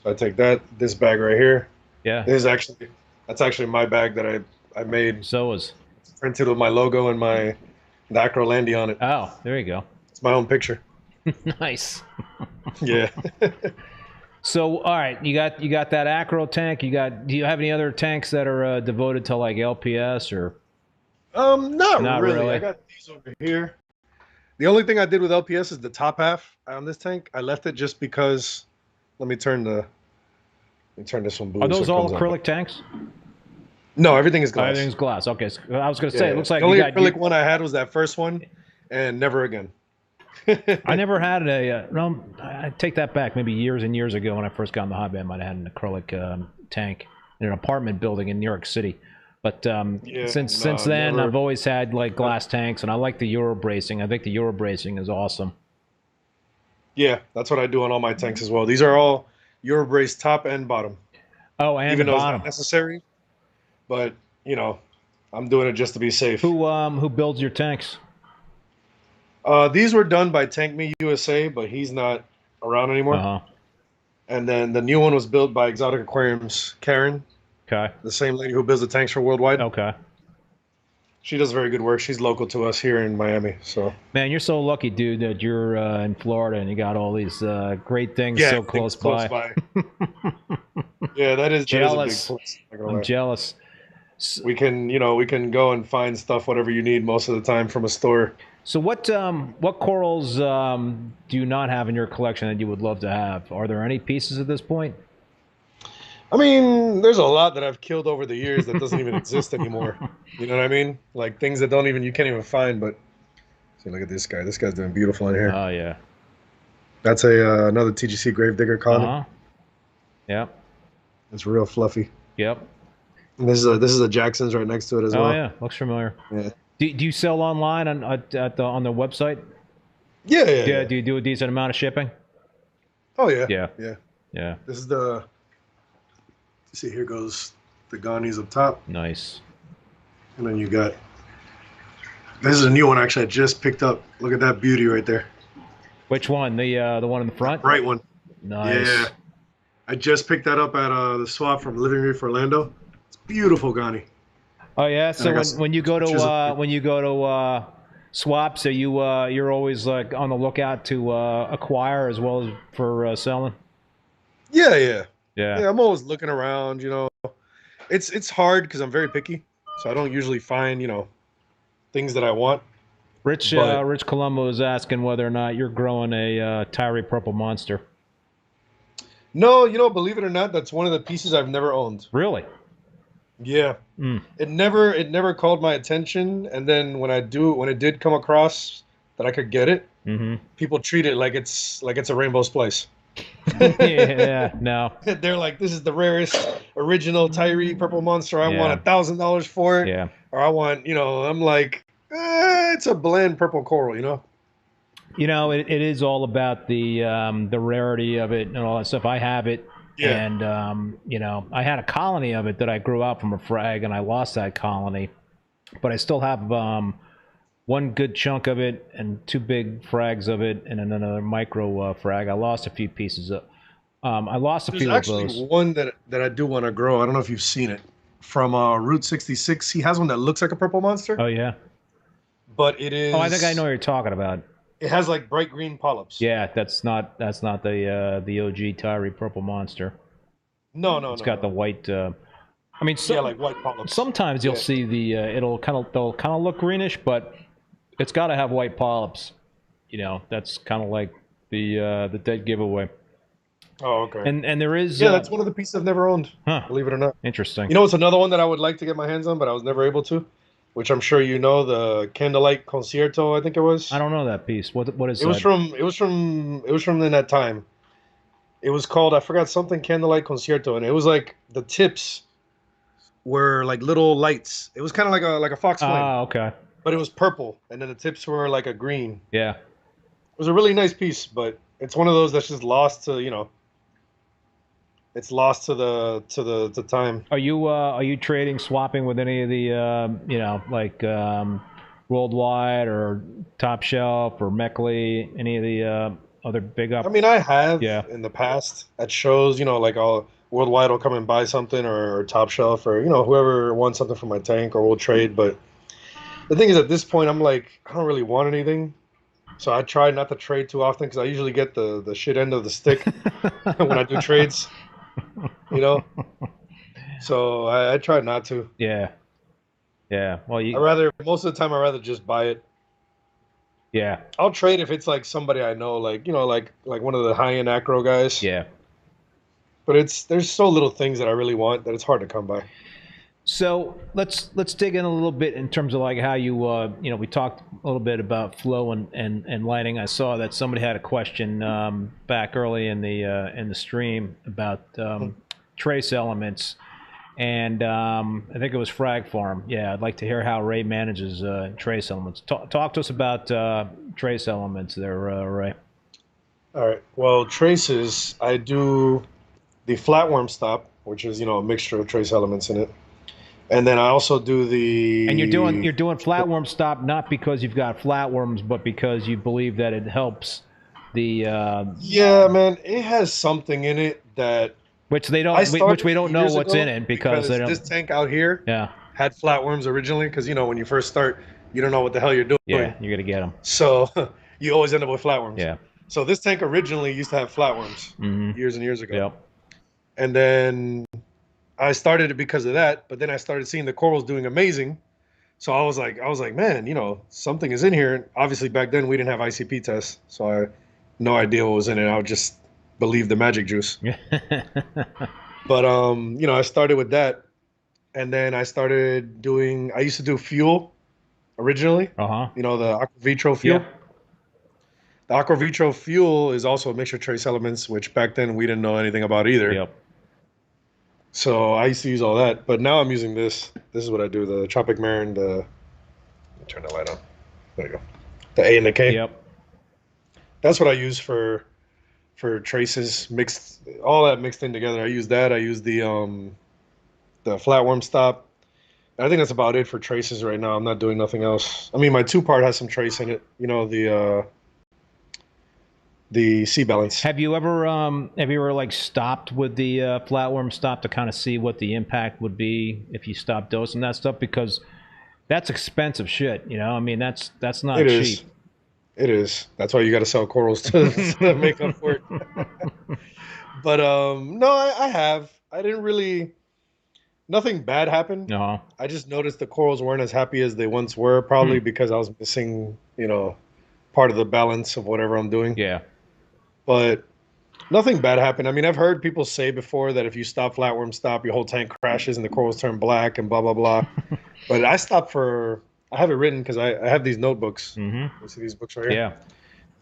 So I take this bag right here. Yeah. This is actually That's actually my bag that I made. So is. Printed with my logo and the acro landy on it. Oh, there you go. It's my own picture. Nice. Yeah. So, all right, you got that acro tank. Do you have any other tanks that are devoted to like LPS or? Not really. I got these over here. The only thing I did with LPS is the top half on this tank. I left it just because. Let me turn this one blue. Are those so all acrylic tanks? No, everything is glass. Everything's glass. Okay, so I was going to say, it looks like the only acrylic one I had was that first one, and never again. I never had no, I take that back. Maybe years and years ago when I first got in the hobby, I might have had an acrylic tank in an apartment building in New York City. But since then, I've always had like glass tanks, and I like the Euro bracing. I think the Euro bracing is awesome. Yeah, that's what I do on all my tanks as well. These are all Euro brace top and bottom. Oh, and even the though bottom. It's not necessary, but you know, I'm doing it just to be safe. Who builds your tanks? These were done by Tank Me USA, but he's not around anymore. Uh-huh. And then the new one was built by Exotic Aquariums, Karen. Okay. The same lady who builds the tanks for Worldwide. Okay. She does very good work. She's local to us here in Miami. So. Man, you're so lucky, dude, that you're in Florida and you got all these great things so close by. Yeah, that is jealous. That is a big plus. I'm jealous. We can go and find stuff whatever you need most of the time from a store. So what corals do you not have in your collection that you would love to have? Are there any pieces at this point? I mean, there's a lot that I've killed over the years that doesn't even exist anymore. You know what I mean? Like things that you can't even find. But see, look at this guy. This guy's doing beautiful in here. Oh yeah. That's another TGC Gravedigger colony. Yep. It's real fluffy. Yep. And this is a Jackson's right next to it as well. Oh yeah, looks familiar. Yeah. Do you sell online on the website? Yeah. Do you do a decent amount of shipping? Oh yeah. Yeah. This is the. See, here goes the Ghanies up top. Nice. And then you got. This is a new one actually I just picked up. Look at that beauty right there. Which one? The one in the front? The bright one. Nice. Yeah. I just picked that up at the swap from Living Reef Orlando. It's beautiful, Ghani. Oh yeah. So when you go to swap, so you're always like on the lookout to acquire as well as for selling. Yeah. I'm always looking around. You know, it's hard because I'm very picky, so I don't usually find things that I want. Rich Colombo is asking whether or not you're growing a Tyree Purple Monster. No, believe it or not, that's one of the pieces I've never owned. Really? Yeah. It never called my attention, and then when it did come across that I could get it, people treat it like it's a rainbow splice. Yeah, no. They're like, this is the rarest original Tyree Purple Monster. I want $1,000 for it. Yeah. Or I want, I'm like, it's a bland purple coral, it is all about the rarity of it and all that stuff. I have it. Yeah. And, I had a colony of it that I grew out from a frag, and I lost that colony. But I still have one good chunk of it and two big frags of it and then another micro frag. I lost a few pieces of There's of those. actually one that I do want to grow. I don't know if you've seen it. From Route 66, he has one that looks like a purple monster. Oh, yeah? But it is... Oh, I think I know what you're talking about. It has like bright green polyps. Yeah, that's not the OG Tyree Purple Monster. No. It's got the white. like white polyps. Sometimes you'll see they'll kind of look greenish, but it's got to have white polyps. That's kind of like the dead giveaway. Oh, okay. And there is. Yeah, that's one of the pieces I've never owned. Huh. Believe it or not. Interesting. It's another one that I would like to get my hands on, but I was never able to. Which I'm sure the Candlelight Concierto, I think it was. I don't know that piece. What is it? That? It was from in that time. It was called, I forgot, something Candlelight Concierto, and it was like the tips were like little lights. It was kind of like a fox flame. Oh, okay. But it was purple, and then the tips were like a green. Yeah. It was a really nice piece, but it's one of those that's just lost to it's lost to the time. Are you trading, swapping with any of the Worldwide or Top Shelf or Meckley, any of the other big up? I mean, I have in the past at shows. Like I'll Worldwide will come and buy something, or Top Shelf, or whoever wants something from my tank, or we'll trade. But the thing is, at this point, I'm like, I don't really want anything, so I try not to trade too often because I usually get the shit end of the stick when I do trades. So I try not to. Yeah. Well, most of the time I rather just buy it. Yeah. I'll trade if it's like somebody I know, like one of the high-end acro guys. Yeah. But there's so little things that I really want that it's hard to come by. So let's dig in a little bit in terms of like how you we talked a little bit about flow and lighting. I saw that somebody had a question back early in the stream about trace elements, and I think it was Frag Farm. Yeah, I'd like to hear how Ray manages trace elements. Talk to us about trace elements there, Ray. All right. Well, traces, I do the flatworm stop, which is a mixture of trace elements in it. And then I also do the... And you're doing flatworm stop not because you've got flatworms, but because you believe that it helps the... Yeah, man, it has something in it that... Which we don't know what's in it because they don't... This tank out here yeah. had flatworms originally because, when you first start, you don't know what the hell you're doing. Yeah, you're going to get them. So you always end up with flatworms. Yeah. So this tank originally used to have flatworms years and years ago. Yep. And then... I started it because of that, but then I started seeing the corals doing amazing. So I was like, man, something is in here. Obviously back then we didn't have ICP tests, so I had no idea what was in it. I would just believe the magic juice. But I started with that, and then I used to do fuel originally. The Aquavitro fuel. Yeah. The Aquavitro fuel is also a mixture of trace elements, which back then we didn't know anything about either. Yep. So I used to use all that, but now I'm using this. This is what I do: the Tropic Marin. Let me turn the light on. There you go. The A and the K. Yep. That's what I use for traces mixed, all that mixed in together. I use that. I use the flatworm stop. I think that's about it for traces right now. I'm not doing nothing else. I mean, my 2-part has some trace in it. The sea balance. Have you ever like stopped with the flatworm stop to kind of see what the impact would be if you stopped dosing that stuff? Because that's expensive shit. I mean, that's not cheap. It is. That's why you got to sell corals to make up for it. But no, I have. I didn't really. Nothing bad happened. No. I just noticed the corals weren't as happy as they once were, probably because I was missing, part of the balance of whatever I'm doing. Yeah. But nothing bad happened. I mean, I've heard people say before that if you stop flatworm stop, your whole tank crashes and the corals turn black and blah, blah, blah. But I stopped I have it written because I have these notebooks. Mm-hmm. You see these books right here?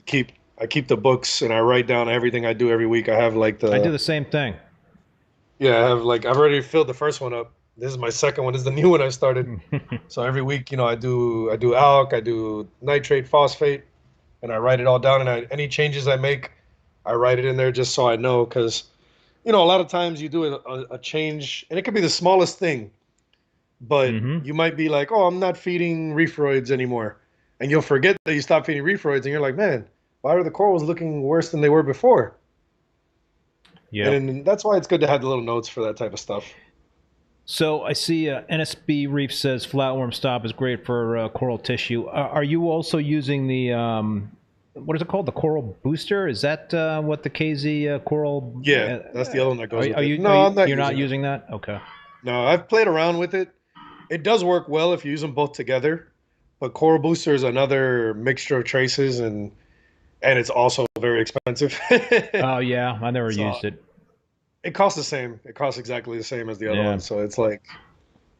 Yeah. I keep the books and I write down everything I do every week. I have I do the same thing. Yeah, I've already filled the first one up. This is my second one. This is the new one I started. So every week, I do alk, I do nitrate, phosphate, and I write it all down. And any changes I make, I write it in there just so I know, because, a lot of times you do a change, and it could be the smallest thing, but you might be like, oh, I'm not feeding reefroids anymore. And you'll forget that you stopped feeding reefroids, and you're like, man, why are the corals looking worse than they were before? Yeah. And that's why it's good to have the little notes for that type of stuff. So I see NSB Reef says flatworm stop is great for coral tissue. Are you also using the, what is it called? The coral booster? Is that what the KZ coral? Yeah, that's the other one that goes with it. You're not using that? Okay. No, I've played around with it. It does work well if you use them both together. But coral booster is another mixture of traces, and it's also very expensive. Oh, yeah. I never used it. It costs the same. It costs exactly the same as the other one. So it's like,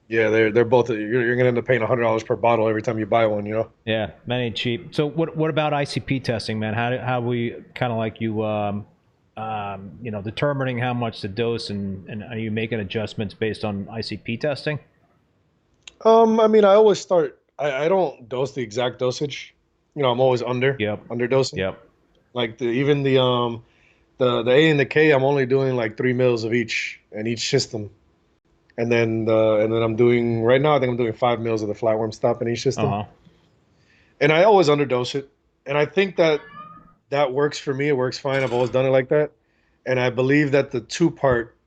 yeah, they're both. You're gonna end up paying $100 per bottle every time you buy one. Yeah, that ain't cheap. So what about ICP testing, man? How we kind of like you, determining how much to dose, and are you making adjustments based on ICP testing? I mean, I always start. I don't dose the exact dosage. I'm always underdosing. Yep. Like even the A and the K, I'm only doing like 3 mils of each in each system, and then I'm doing right now. I think I'm doing 5 mils of the flatworm stop in each system, and I always underdose it. And I think that works for me. It works fine. I've always done it like that, and I believe that the 2-part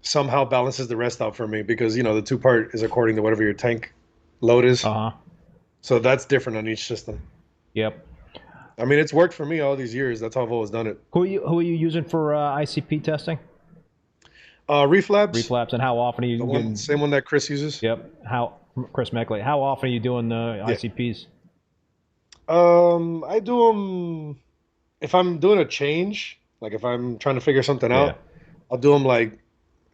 somehow balances the rest out for me because, you know, the 2-part is according to whatever your tank load is. So that's different on each system. Yep. I mean, it's worked for me all these years. That's how I've always done it. Who are you using for ICP testing? Reef Labs. Reef Labs, and how often are you getting... Same one that Chris uses. Yep. Chris Meckley. How often are you doing the ICPs? I do them if I'm doing a change, like if I'm trying to figure something out, I'll do them like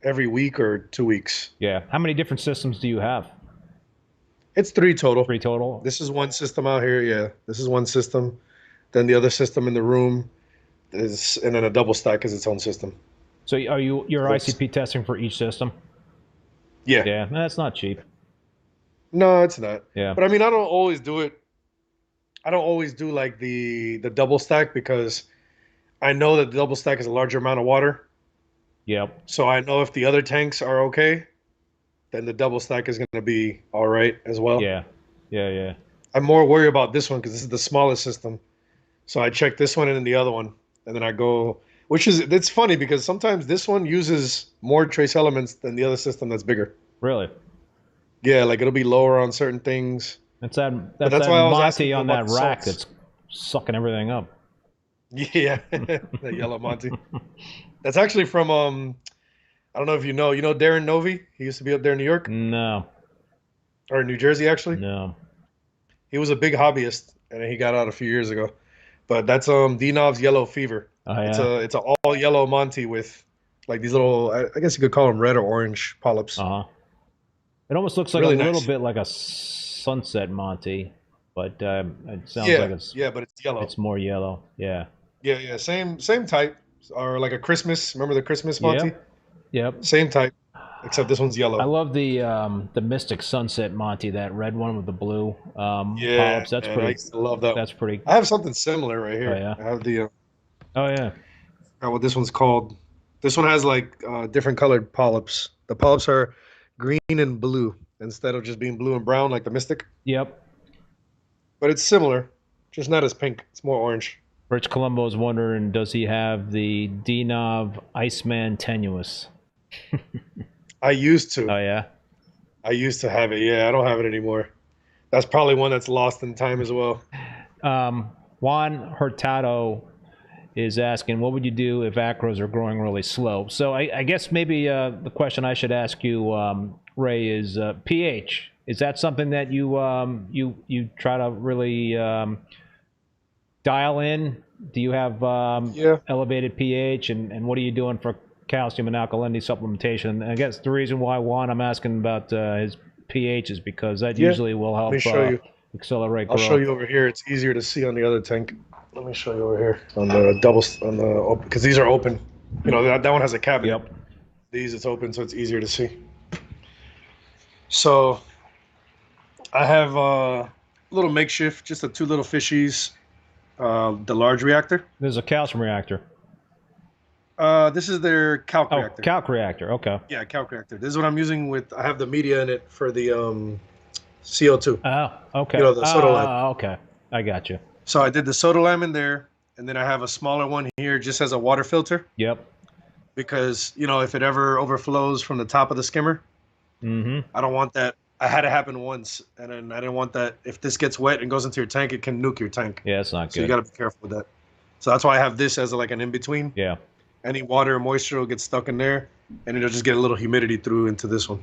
every week or 2 weeks. Yeah. How many different systems do you have? It's 3 total. 3 total? This is one system out here, yeah. This is one system. Then the other system in the room is, and then a double stack is its own system. So you're ICP testing for each system? Yeah. Yeah, that's not cheap. No, it's not. Yeah. But I mean, I don't always do it. I don't always do like the double stack because I know that the double stack is a larger amount of water. Yep. So I know if the other tanks are okay, then the double stack is going to be all right as well. Yeah. Yeah, yeah. I'm more worried about this one because this is the smallest system. So I check this one and then the other one, and then I go, it's funny because sometimes this one uses more trace elements than the other system that's bigger. Really? Yeah, like it'll be lower on certain things. That's that why I was Monty on that rack salts. that's sucking everything up. Yeah, the yellow Monty. That's actually from I don't know if you know Darren Novi. He used to be up there in New York. No. Or New Jersey, actually. No. He was a big hobbyist, and he got out a few years ago. But that's D-Nov's Yellow Fever. Oh, yeah. It's an all yellow Monty with like these little, I guess you could call them red or orange polyps. It almost looks like really a little nice. bit like a sunset Monty, but it sounds like it's but it's yellow. It's more yellow. Yeah. Yeah. Same type, or like a Christmas. Remember the Christmas Monty? Yep. Same type, except this one's yellow. I love the Mystic Sunset Monty, that red one with the blue polyps. That's pretty. I used to love that. That's pretty. I have something similar right here. Oh, yeah. I have the. Oh yeah. I forgot what this one's called. This one has like different colored polyps. The polyps are green and blue instead of just being blue and brown like the Mystic. Yep. But it's similar, just not as pink. It's more orange. Rich Colombo is wondering, does he have the D-Nov Iceman Tenuous? I used to. Oh yeah. I used to have it. Yeah, I don't have it anymore. That's probably one that's lost in time as well. Juan Hurtado is asking, what would you do if acros are growing really slow? So I guess maybe the question I should ask you, Ray, is pH. Is that something that you try to really dial in? Do you have elevated pH, and what are you doing for calcium and alkalinity supplementation? And I guess the reason why, Juan, I'm asking about his pH is because that usually will help accelerate growth. I'll show you over here. It's easier to see on the other tank. Let me show you over here on the open, because these are open. You know, that one has a cabinet. Yep. These, it's open, so it's easier to see. So I have a little makeshift, just the 2 little fishies, the large reactor. There's a calcium reactor. This is their Kalk reactor. Kalk reactor, okay. Yeah, Kalk reactor. This is what I'm using with, I have the media in it for the CO2. Oh, okay. You know, the soda lamp. Okay. I got you. So I did the soda lamp in there, and then I have a smaller one here just as a water filter. Yep. Because, you know, if it ever overflows from the top of the skimmer, I don't want that. I had it happen once, and then I didn't want that. If this gets wet and goes into your tank, it can nuke your tank. Yeah, it's not good. So you got to be careful with that. So that's why I have this as like an in-between. Yeah. Any water or moisture will get stuck in there, and it'll just get a little humidity through into this one.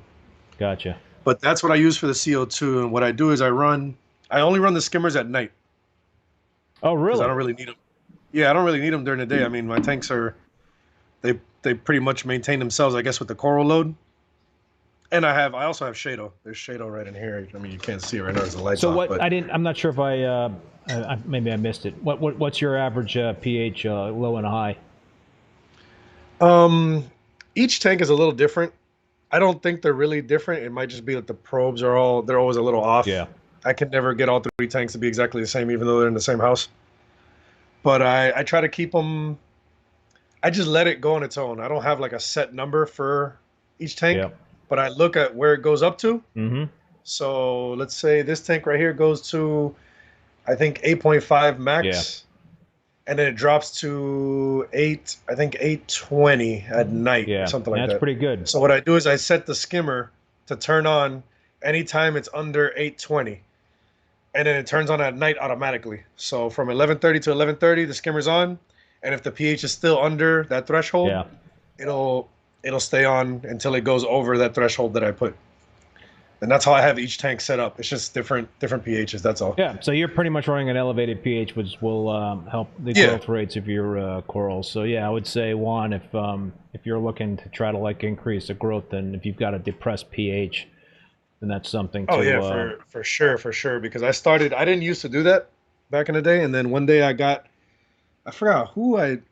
Gotcha. But that's what I use for the CO2, and what I do is I only run the skimmers at night. Oh, really? I don't really need them. Yeah, I don't really need them during the day. I mean, my tanks they pretty much maintain themselves, I guess, with the coral load. And I also have Shado. There's Shado right in here. I mean, you can't see it right now. There's the lights off. So I'm not sure if maybe I missed it. What's your average pH, low and high? Each tank is a little different. I don't think they're really different. It might just be that the probes they're always a little off. Yeah. I can never get all 3 tanks to be exactly the same, even though they're in the same house. But I try to keep them. I just let it go on its own. I don't have like a set number for each tank, but I look at where it goes up to. So let's say this tank right here goes to, I think, 8.5 max. and then it drops to 820 at night or something like that. That's pretty good. So what I do is I set the skimmer to turn on anytime it's under 820, and then it turns on at night automatically. So from 11:30 to 11:30, the skimmer's on, and if the pH is still under that threshold, it'll stay on until it goes over that threshold that I put. And that's how I have each tank set up. It's just different pHs. That's all. Yeah. So you're pretty much running an elevated pH, which will help the growth rates of your corals. So yeah, I would say one, if you're looking to try to like increase the growth, then if you've got a depressed pH, then that's something. Oh yeah, for sure. Because I didn't used to do that back in the day, and then one day I forgot who it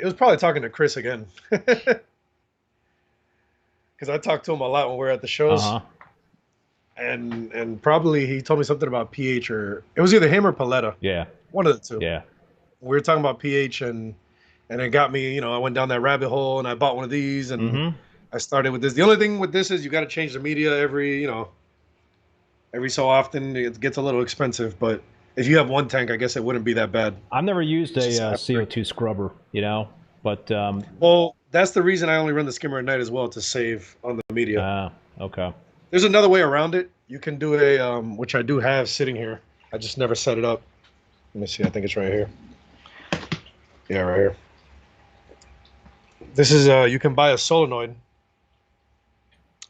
was probably talking to Chris again. Because I talked to him a lot when we were at the shows. And probably he told me something about pH, or it was either him or Paletta. Yeah. One of the two. Yeah. We were talking about pH, and it got me, I went down that rabbit hole, and I bought one of these, and I started with this. The only thing with this is you got to change the media every so often. It gets a little expensive, but if you have one tank, I guess it wouldn't be that bad. I've never used a CO2 scrubber, but well, that's the reason I only run the skimmer at night as well, to save on the media. Okay. There's another way around it. You can do a which I do have sitting here. I just never set it up. Let me see. I think it's right here. Yeah, right here. This is you can buy a solenoid,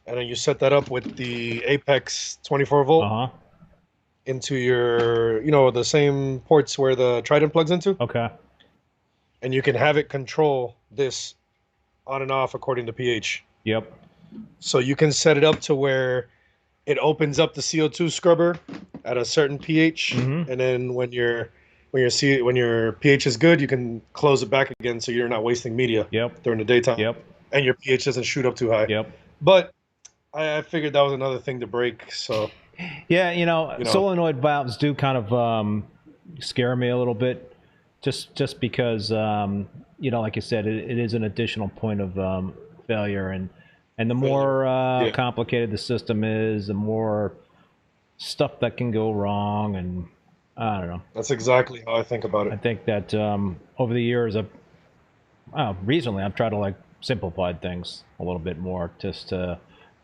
and then you set that up with the Apex 24 volt into your, the same ports where the Trident plugs into. Okay. And you can have it control this on and off according to pH. Yep. So you can set it up to where it opens up the CO2 scrubber at a certain pH, and then when your pH is good, you can close it back again, so you're not wasting media during the daytime. Yep. And your pH doesn't shoot up too high. Yep. But I figured that was another thing to break. So yeah, solenoid valves do kind of scare me a little bit, just because like you said, it is an additional point of failure, and the more complicated the system is, the more stuff that can go wrong, and I don't know. That's exactly how I think about it. I think that over the years, recently I've tried to like simplify things a little bit more, just to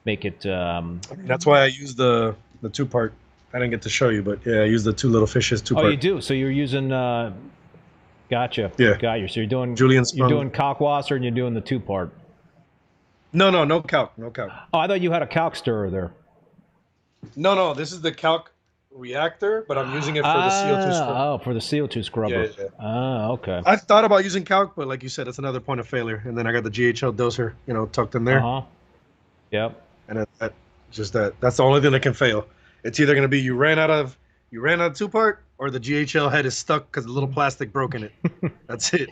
make it. That's why I use the two-part. I didn't get to show you, but yeah, I use the two little fishes two-part. Oh, you do? So you're using. Gotcha. Yeah. Got you. So you're doing Julian's. You're doing Kalkwasser, and you're doing the two-part. No calc. No calc. Oh, I thought you had a calc stirrer there. No. This is the calc reactor, but I'm using it for the CO2 scrubber. Oh, for the CO2 scrubber. Yeah. Oh, okay. I thought about using calc, but like you said, it's another point of failure. And then I got the GHL doser, tucked in there. Yep. And that's the only thing that can fail. It's either going to be you ran out of two-part, or the GHL head is stuck because a little plastic broke in it. That's it.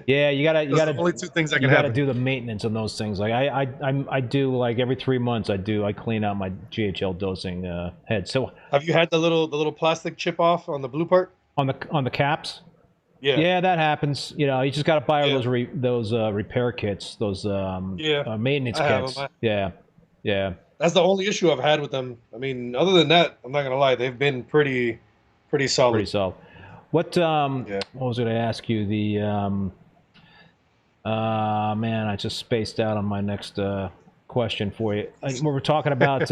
Yeah, you gotta the only two things that can happen. You gotta do the maintenance on those things. Like I do, like every 3 months I clean out my GHL dosing head. So have you had the little plastic chip off on the blue part? On the caps? Yeah. Yeah, that happens. You just gotta buy those repair kits, those maintenance kits. Yeah. That's the only issue I've had with them. I mean, other than that, I'm not gonna lie, they've been pretty solid. Pretty solid. What was I going to ask you? The man, I just spaced out on my next question for you. We were talking about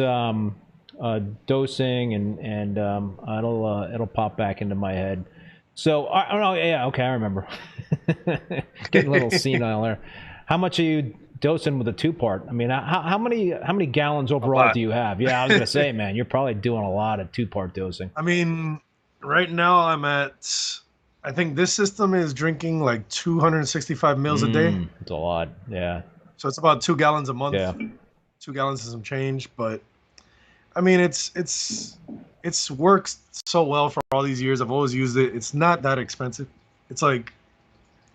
dosing, and it'll pop back into my head. So I don't know. Yeah, okay, I remember. Getting a little senile there. How much are you dosing with a two-part? I mean, how many gallons overall do you have? Yeah, I was gonna say, man, you're probably doing a lot of two-part dosing. I mean, right now I'm at, I think this system is drinking like 265 mils a day. It's a lot, yeah. So it's about 2 gallons a month. Yeah. 2 gallons and some change, but I mean, it's worked so well for all these years. I've always used it. It's not that expensive. It's like,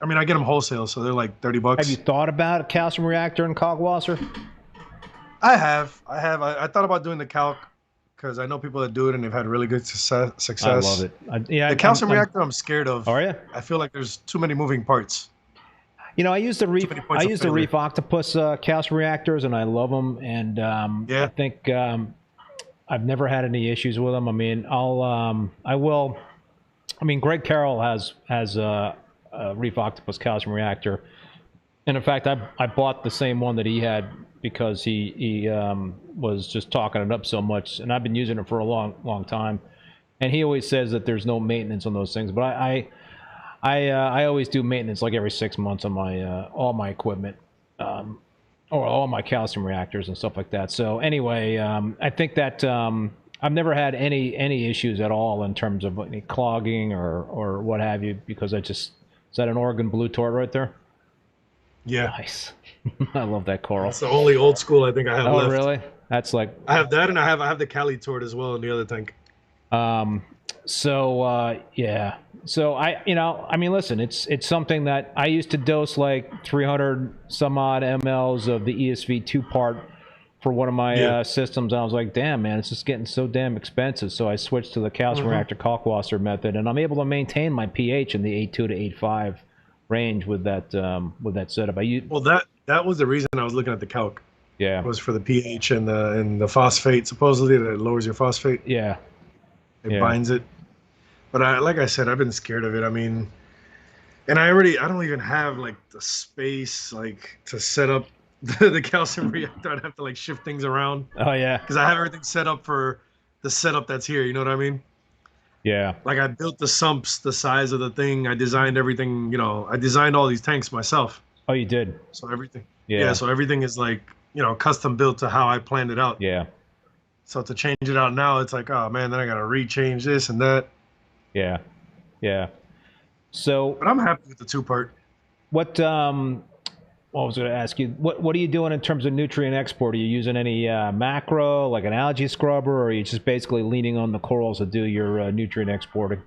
I mean, I get them wholesale, so they're like $30. Have you thought about a calcium reactor and Kalkwasser? I have. I thought about doing the calc, because I know people that do it and they've had really good success. I love it. The calcium reactor I'm scared of. Are you? I feel like there's too many moving parts. I use the Reef Octopus calcium reactors, and I love them. And I think I've never had any issues with them. I mean, I will I mean, Greg Carroll has a Reef Octopus calcium reactor, and in fact, I bought the same one that he had because he was just talking it up so much, and I've been using it for a long time. And he always says that there's no maintenance on those things, but I always do maintenance like every 6 months on my all my equipment, or all my calcium reactors and stuff like that. So anyway, I think that I've never had any issues at all in terms of any clogging or what have you, because is that an Oregon blue tort right there? Yeah. Nice. I love that coral. It's the only old school I think I have left. Oh, really? That's like... I have that, and I have the Cali tort as well in the other tank. Yeah. So I mean, listen, it's something that I used to dose like 300 some odd mLs of the ESV 2-part for one of my systems, and I was like, damn, man, it's just getting so damn expensive. So I switched to the calcium reactor kalkwasser method, and I'm able to maintain my pH in the 8.2 to 8.5 range with that setup. Well, that was the reason I was looking at the Kalk. Yeah. It was for the pH and the phosphate, supposedly, that it lowers your phosphate. Yeah. It binds it. But like I said, I've been scared of it. I mean, and I don't even have like the space like to set up the calcium reactor. I'd have to like shift things around. Oh yeah. Because I have everything set up for the setup that's here. You know what I mean? Yeah. Like I built the sumps, the size of the thing. I designed everything. You know, I designed all these tanks myself. Oh, you did? So everything. Yeah. So everything is like, custom built to how I planned it out. Yeah. So to change it out now, it's like, oh man, then I gotta rechange this and that. Yeah. Yeah. So. But I'm happy with the 2-part. What I was going to ask you, what are you doing in terms of nutrient export? Are you using any macro, like an algae scrubber, or are you just basically leaning on the corals to do your nutrient exporting?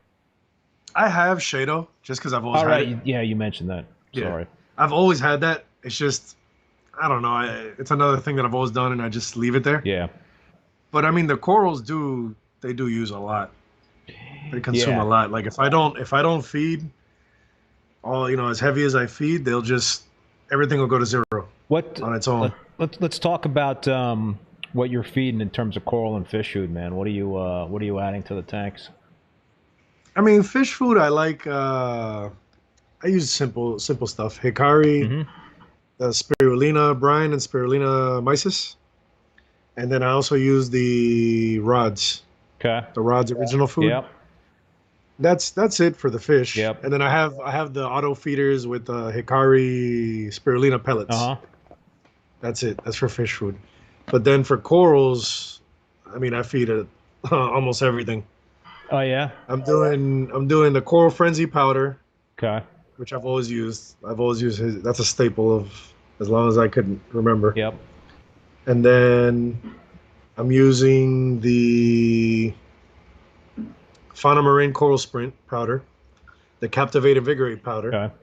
I have Shado, just because I've always had it. Yeah, you mentioned that. Sorry. I've always had that. It's just, I don't know. It's another thing that I've always done, and I just leave it there. Yeah. But I mean, the corals do use a lot. They consume a lot. Like if I don't feed all, as heavy as I feed, everything will go to zero on its own. Let's talk about what you're feeding in terms of coral and fish food, man. What are you adding to the tanks? I mean, fish food, I like. I use simple stuff. Hikari, spirulina brine, and spirulina mysis, and then I also use the rods. Okay. The rods original food. Yep. That's it for the fish. Yep. And then I have the auto feeders with Hikari spirulina pellets. That's it. That's for fish food. But then for corals, I mean, I feed it almost everything. Oh yeah. I'm doing the Coral Frenzy powder. Okay. Which I've always used. That's a staple of as long as I could remember. Yep. And then I'm using the Fauna Marin Coral Sprint powder, the Captivate Invigorate powder. Okay.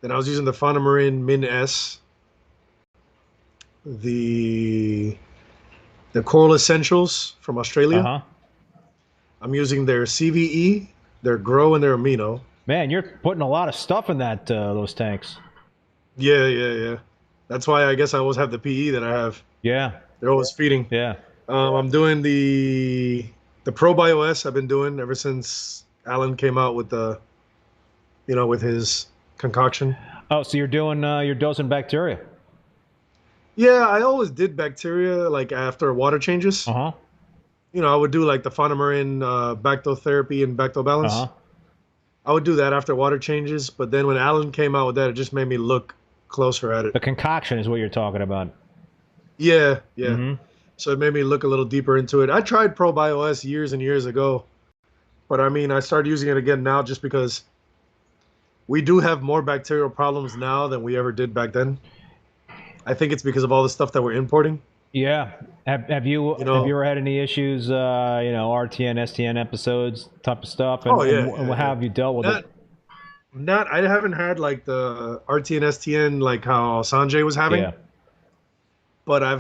Then I was using the Fauna Marin Min S, the Coral Essentials from Australia. I'm using their CVE, their Grow, and their Amino. Man, you're putting a lot of stuff in those tanks. Yeah. That's why I guess I always have the PE that I have. Yeah. They're always feeding. Yeah. I'm doing the ProBioS. I've been doing ever since Alan came out with with his concoction. Oh, so you're dosing bacteria? Yeah, I always did bacteria like after water changes. I would do like the Fauna Marin bactotherapy and bactobalance. I would do that after water changes, but then when Alan came out with that, it just made me look closer at it. The concoction is what you're talking about. Yeah. So it made me look a little deeper into it. I tried ProBioS years and years ago, but I mean, I started using it again now just because we do have more bacterial problems now than we ever did back then. I think it's because of all the stuff that we're importing. Yeah. Have you ever had any issues, RTN, STN episodes type of stuff? And, and how have you dealt with it? I haven't had like the RTN, STN like how Sanjay was having. Yeah. But I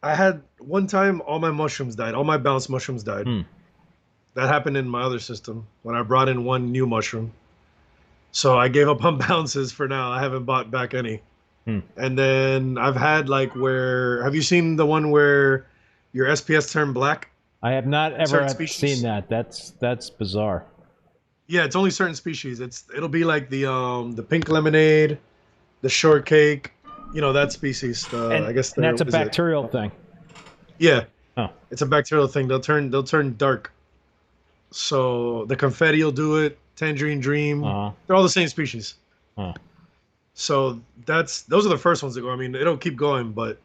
had one time all my mushrooms died. All my balanced mushrooms died. That happened in my other system when I brought in one new mushroom. So I gave up on bounces for now. I haven't bought back any. And then I've had like have you seen the one where your SPS turned black? I have not ever Certain species. seen that. That's bizarre. Yeah, it's only certain species. It'll be like the pink lemonade, the shortcake, that species. And, I guess and that's a what is it? bacterial thing. Yeah, Oh. it's a bacterial thing. They'll turn dark. So the confetti will do it. Tangerine Dream. They're all the same species. So those are the first ones that go. I mean, it'll keep going, but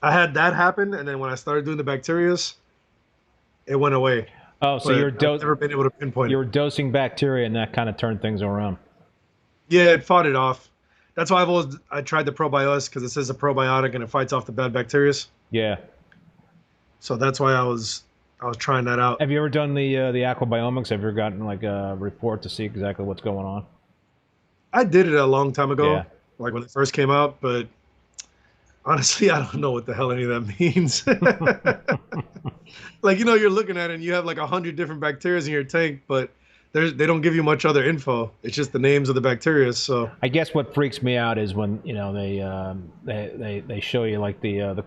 I had that happen, and then when I started doing the bacterias, it went away. Oh, so I've never been able to pinpoint you were it. dosing bacteria, and that kind of turned things around. Yeah, it fought it off. That's why I tried the probiotics, because it says a probiotic and it fights off the bad bacteria. Yeah. So that's why I was trying that out. Have you ever done the aquabiomics? Have you ever gotten like a report to see exactly what's going on? I did it a long time ago, Yeah. like when it first came out, but honestly, I don't know what the hell any of that means. Like, you're looking at it and you have like 100 different bacteria in your tank, but they don't give you much other info. It's just the names of the bacteria. So I guess what freaks me out is when they show you like the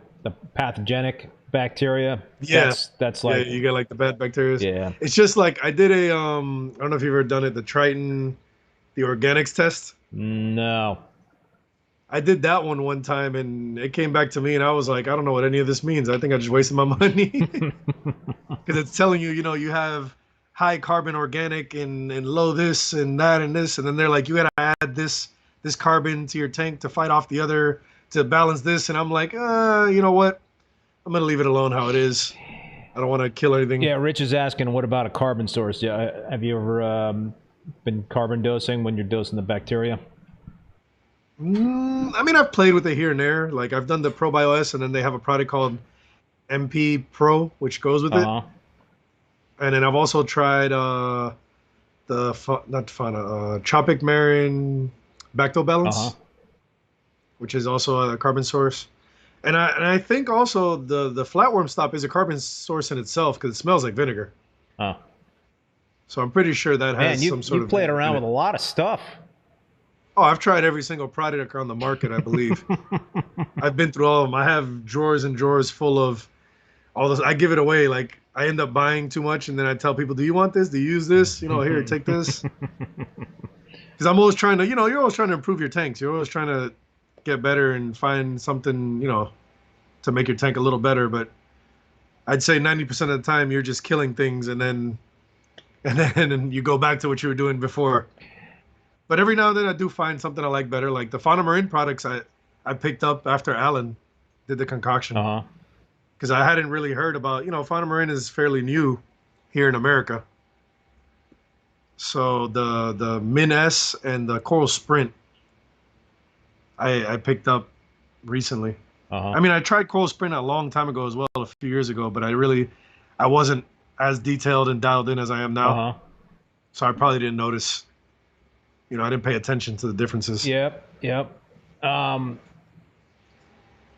pathogenic bacteria. yeah, That's like you get like the bad bacteria. Yeah. It's just like I did I don't know if you've ever done it, the Triton, the organics test. No. I did that one time, and it came back to me, and I was like, I don't know what any of this means. I think I just wasted my money, because it's telling you, you have high carbon organic and low this and that and this, and then they're like, you got to add this carbon to your tank to fight off the other to balance this, and I'm like, you know what? I'm gonna leave it alone how it is. I don't want to kill anything. Yeah, Rich is asking, what about a carbon source? Yeah, have you ever been carbon dosing when you're dosing the bacteria? I mean, I've played with it here and there. Like, I've done the ProBioS, and then they have a product called MP Pro, which goes with it. And then I've also tried Tropic Marin Bactobalance, which is also a carbon source. And I think also the flatworm stop is a carbon source in itself, because it smells like vinegar. Oh. So I'm pretty sure that has some sort of... you played around with a lot of stuff. Oh, I've tried every single product on the market, I believe. I've been through all of them. I have drawers and drawers full of all this. I give it away. Like, I end up buying too much, and then I tell people, do you want this? Do you use this? Here, take this. Because I'm always trying to, you're always trying to improve your tanks. You're always trying to get better and find something, to make your tank a little better. But I'd say 90% of the time you're just killing things, and then you go back to what you were doing before. But every now and then I do find something I like better. Like the Fauna Marin products I picked up after Alan did the concoction. Because I hadn't really heard about, Fauna Marin is fairly new here in America. So the Min S and the Coral Sprint I picked up recently. I mean, I tried Coral Sprint a long time ago as well, a few years ago, but I wasn't as detailed and dialed in as I am now. So I probably didn't notice. I didn't pay attention to the differences. Yep.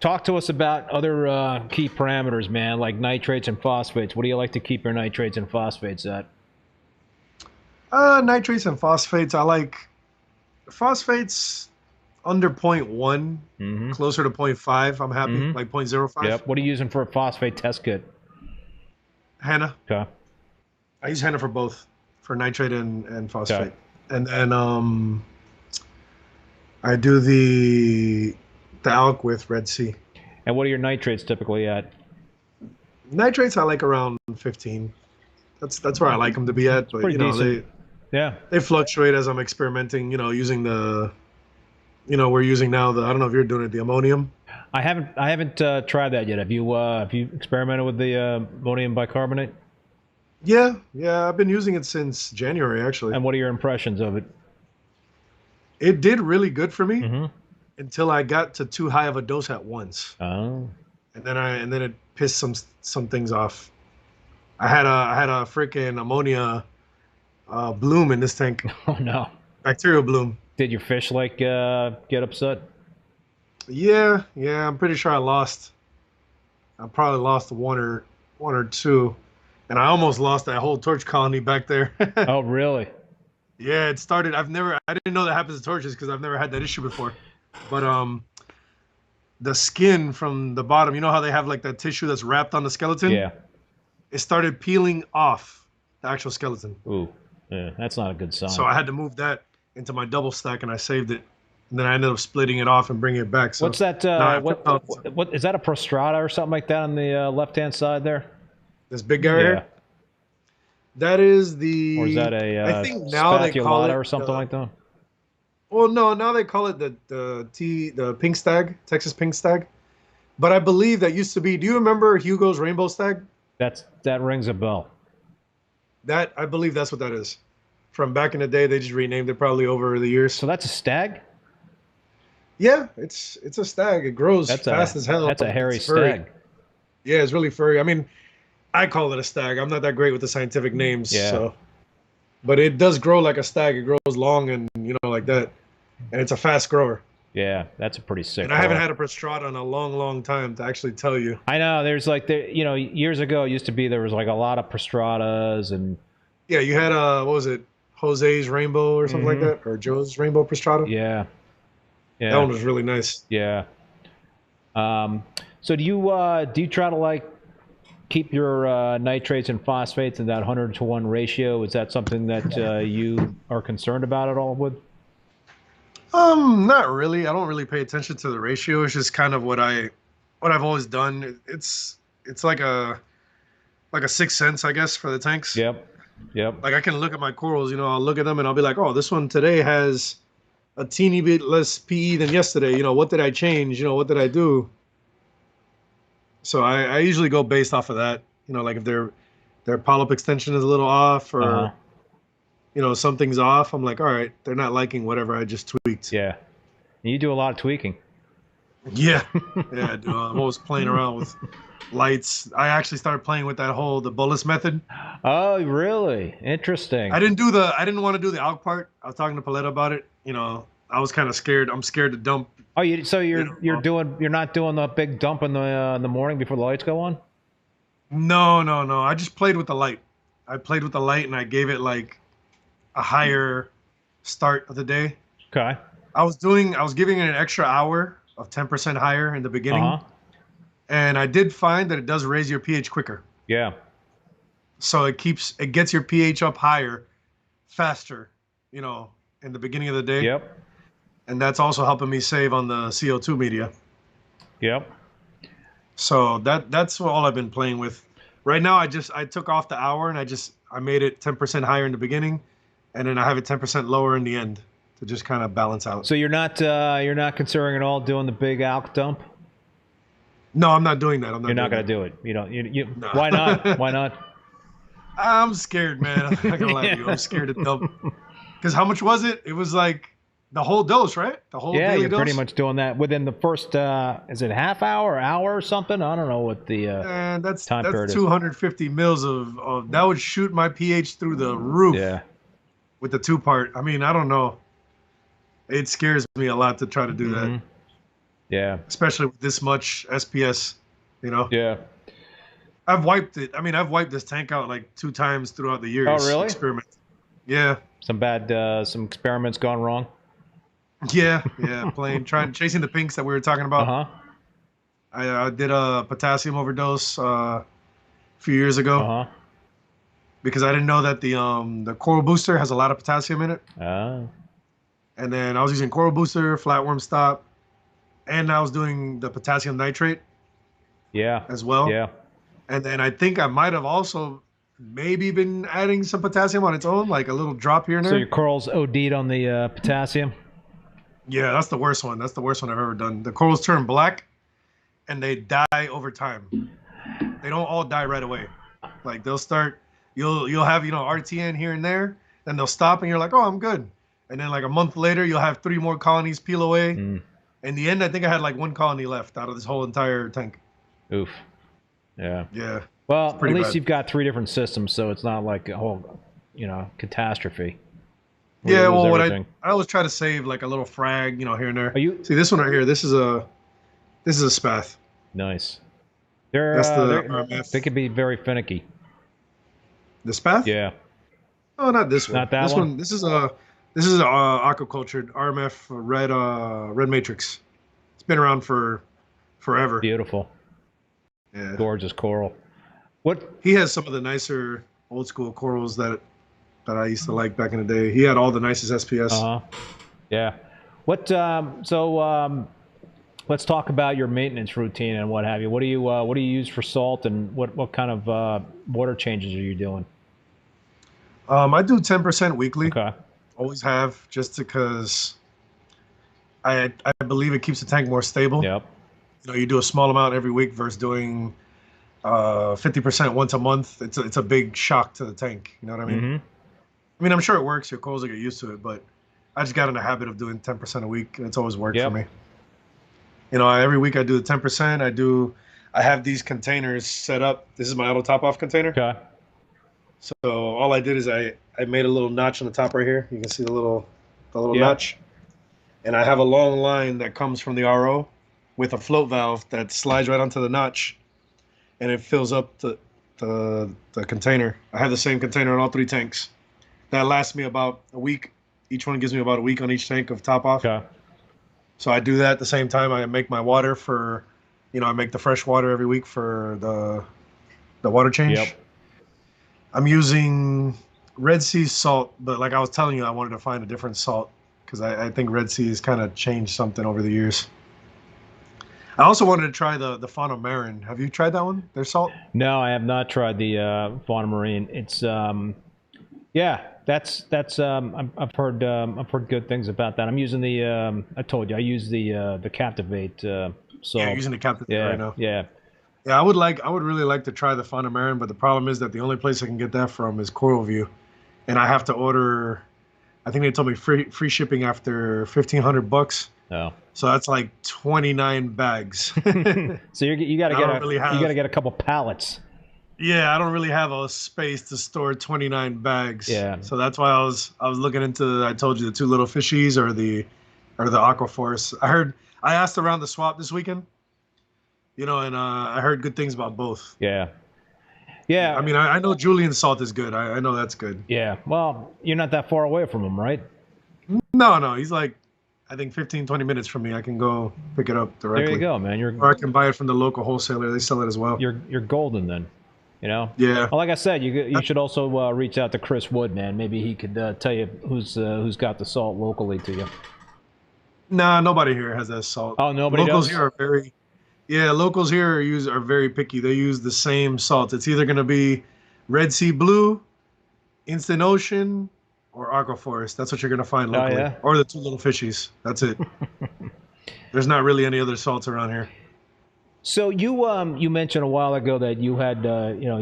Talk to us about other key parameters, man, like nitrates and phosphates. What do you like to keep your nitrates and phosphates at? Nitrates and phosphates, I like phosphates under 0.1, closer to 0.5. I'm happy, like 0.05. Yep. What are you using for a phosphate test kit? Henna. Okay. I use henna for both, for nitrate and phosphate. Okay. And then I do the Algae with Red Sea. And what are your nitrates typically at? Nitrates I like around 15. That's where I like them to be at. But they fluctuate as I'm experimenting. Using the, we're using now the, I don't know if you're doing it, the ammonium. I haven't tried that yet. Have you experimented with the ammonium bicarbonate? Yeah, I've been using it since January, actually. And what are your impressions of it? It did really good for me until I got to too high of a dose at once. Oh. And then it pissed some things off. I had a freaking ammonia bloom in this tank. Oh no. Bacterial bloom. Did your fish get upset? Yeah. I'm pretty sure I probably lost one or two. And I almost lost that whole torch colony back there. Oh, really? Yeah, it started. I didn't know that happens to torches because I've never had that issue before. But the skin from the bottom, you know how they have like that tissue that's wrapped on the skeleton? Yeah. it started peeling off the actual skeleton. Ooh, yeah, that's not a good sign. So I had to move that into my double stack, and I saved it. And then I ended up splitting it off and bringing it back. So what's that? What is that? A prostrata or something like that on the left-hand side there? This big guy here? That is the... Or is that a I think now they call it or something like that? Well, no, now they call it the pink stag, Texas pink stag. But I believe that used to be... Do you remember Hugo's rainbow stag? That rings a bell. That, I believe that's what that is. From back in the day, they just renamed it probably over the years. So that's a stag? Yeah, it's a stag. It grows fast as hell. That's a hairy stag. Yeah, it's really furry. I mean, I call it a stag. I'm not that great with the scientific names. Yeah. So. But it does grow like a stag. It grows long and, like that. And it's a fast grower. Yeah, that's a pretty sick. And I haven't had a prostrata in a long, long time to actually tell you. I know. There's like, years ago, it used to be there was like a lot of prostratas and... Yeah, you had, what was it? Jose's rainbow or something like that? Or Joe's rainbow prostrata? Yeah. Yeah. That one was really nice. Yeah. So do you try to like keep your nitrates and phosphates in that 100-to-1 ratio? Is that something that you are concerned about at all with? Not really. I don't really pay attention to the ratio. It's just kind of what I've always done. It's like a sixth sense, I guess, for the tanks. Yep. Like I can look at my corals, I'll look at them and I'll be like, oh, this one today has a teeny bit less PE than yesterday. What did I change? What did I do? So I usually go based off of that. Like if their polyp extension is a little off or, something's off, I'm like, all right, they're not liking whatever I just tweaked. Yeah. You do a lot of tweaking. Yeah. Yeah, I do. I'm always playing around with lights. I actually started playing with the bolus method. Oh, really? Interesting. I didn't want to do the alg part. I was talking to Paletta about it. I was kind of scared. I'm scared to dump. Oh, you're not doing the big dump in the morning before the lights go on? No. I just played with the light. I played with the light and I gave it like a higher start of the day. Okay. I was giving it an extra hour of 10% higher in the beginning. And I did find that it does raise your pH quicker. Yeah. So it gets your pH up higher faster, in the beginning of the day. Yep. And that's also helping me save on the CO2 media. Yep. So that's all I've been playing with. Right now I took off the hour and I made it 10% higher in the beginning and then I have it 10% lower in the end to just kind of balance out. So you're not considering at all doing the big alk dump? No, I'm not doing that. You're not going to do it. You don't. No. Why not? Why not? I'm scared, man. I'm not gonna lie to you. I'm scared to dump. Because how much was it? It was like the whole dose, right? The whole daily you're dose? pretty much doing that within the first. Is it half hour, hour, or something? I don't know what the that's time period is. 250 mils of that would shoot my pH through the roof. Yeah. With the 2-part. I mean, I don't know. It scares me a lot to try to do that. Yeah. Especially with this much SPS, Yeah. I've wiped it. I mean, I've wiped this tank out like 2 times throughout the years. Oh, really? Experiment. Yeah. Some experiments gone wrong. Yeah. Chasing the pinks that we were talking about. I did a potassium overdose a few years ago. Because I didn't know that the coral booster has a lot of potassium in it. Oh. And then I was using coral booster, flatworm stop, and I was doing the potassium nitrate. Yeah. As well. Yeah. And then I think I might have also maybe been adding some potassium on its own, like a little drop here and there. So your corals OD'd on the potassium? Yeah, that's the worst one. That's the worst one I've ever done. The corals turn black, and they die over time. They don't all die right away. Like they'll start. You'll have RTN here and there, then they'll stop, and you're like, oh, I'm good. And then like a month later, you'll have 3 more colonies peel away. In the end, I think I had like 1 colony left out of this whole entire tank. Oof. Yeah. Yeah. Well, at least you've got 3 different systems, so it's not like a whole, catastrophe. Yeah. Well, I always try to save like a little frag, here and there. See this one right here? This is a spath. Nice. They can be very finicky. The spath? Yeah. Oh, not this one. Not that one. This is a aquaculture RMF red matrix. It's been around for forever. Beautiful. Yeah. Gorgeous coral. What? He has some of the nicer old school corals that I used to like back in the day. He had all the nicest SPS. Yeah. What? Let's talk about your maintenance routine and what have you. What do you use for salt, and what kind of water changes are you doing? I do 10% weekly. Okay. Always have, just because I believe it keeps the tank more stable. Yep. You know, you do a small amount every week versus doing 50% once a month. It's a big shock to the tank. You know what I mean? Mm-hmm. I mean, I'm sure it works. Your corals will get used to it, but I just got in the habit of doing 10% a week. It's always worked for me. You know, every week I do the 10%. I have these containers set up. This is my auto top off container. Okay. So all I did is I made a little notch on the top right here. You can see the little notch. And I have a long line that comes from the RO with a float valve that slides right onto the notch, and it fills up the container. I have the same container in all 3 tanks. That lasts me about a week. Each one gives me about a week on each tank of top off. Okay. So I do that at the same time. I make my water for, you know, I make the fresh water every week for the water change. Yep. I'm using Red Sea salt, but like I was telling you, I wanted to find a different salt because I think Red Sea has kind of changed something over the years. I also wanted to try the Fauna Marin. Have you tried that one? Their salt? No, I have not tried the Fauna Marin. It's yeah, that's I've heard good things about that. I'm using the I told you I use the Captivate salt. Yeah, you're using the Captivate right now. Yeah. Yeah, I would really like to try the Fauna Marin, but the problem is that the only place I can get that from is Coral View, and I have to order. I think they told me free shipping after $1,500. Oh. So that's like 29 bags. So you got to get a couple pallets. Yeah, I don't really have a space to store 29 bags. Yeah. So that's why I was looking into. I told you the 2 little fishies or the Aquaforce. I asked around the swap this weekend. You know, and I heard good things about both. Yeah. Yeah. I mean, I know Julian salt is good. I know that's good. Yeah. Well, you're not that far away from him, right? No. He's like, I think 15, 20 minutes from me. I can go pick it up directly. There you go, man. Or I can buy it from the local wholesaler. They sell it as well. You're golden then. You know? Yeah. Well, like I said, you should also reach out to Chris Wood, man. Maybe he could tell you who's got the salt locally to you. Nah, nobody here has that salt. Oh, nobody Locals does? here are very... Yeah, locals here are very picky. They use the same salt. It's either going to be Red Sea Blue, Instant Ocean, or Aquaforest. That's what you're going to find locally. Oh, yeah? Or the 2 little fishies. That's it. There's not really any other salts around here. So you mentioned a while ago that you had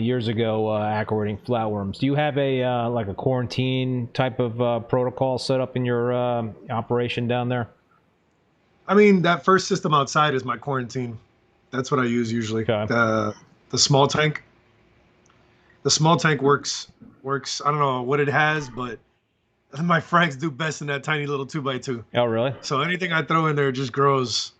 years ago acquating flatworms. Do you have a like a quarantine type of protocol set up in your operation down there? I mean, that first system outside is my quarantine. That's what I use usually. Okay. The small tank. The small tank works. I don't know what it has, but my frags do best in that tiny little 2x2. Oh, really? So anything I throw in there just grows.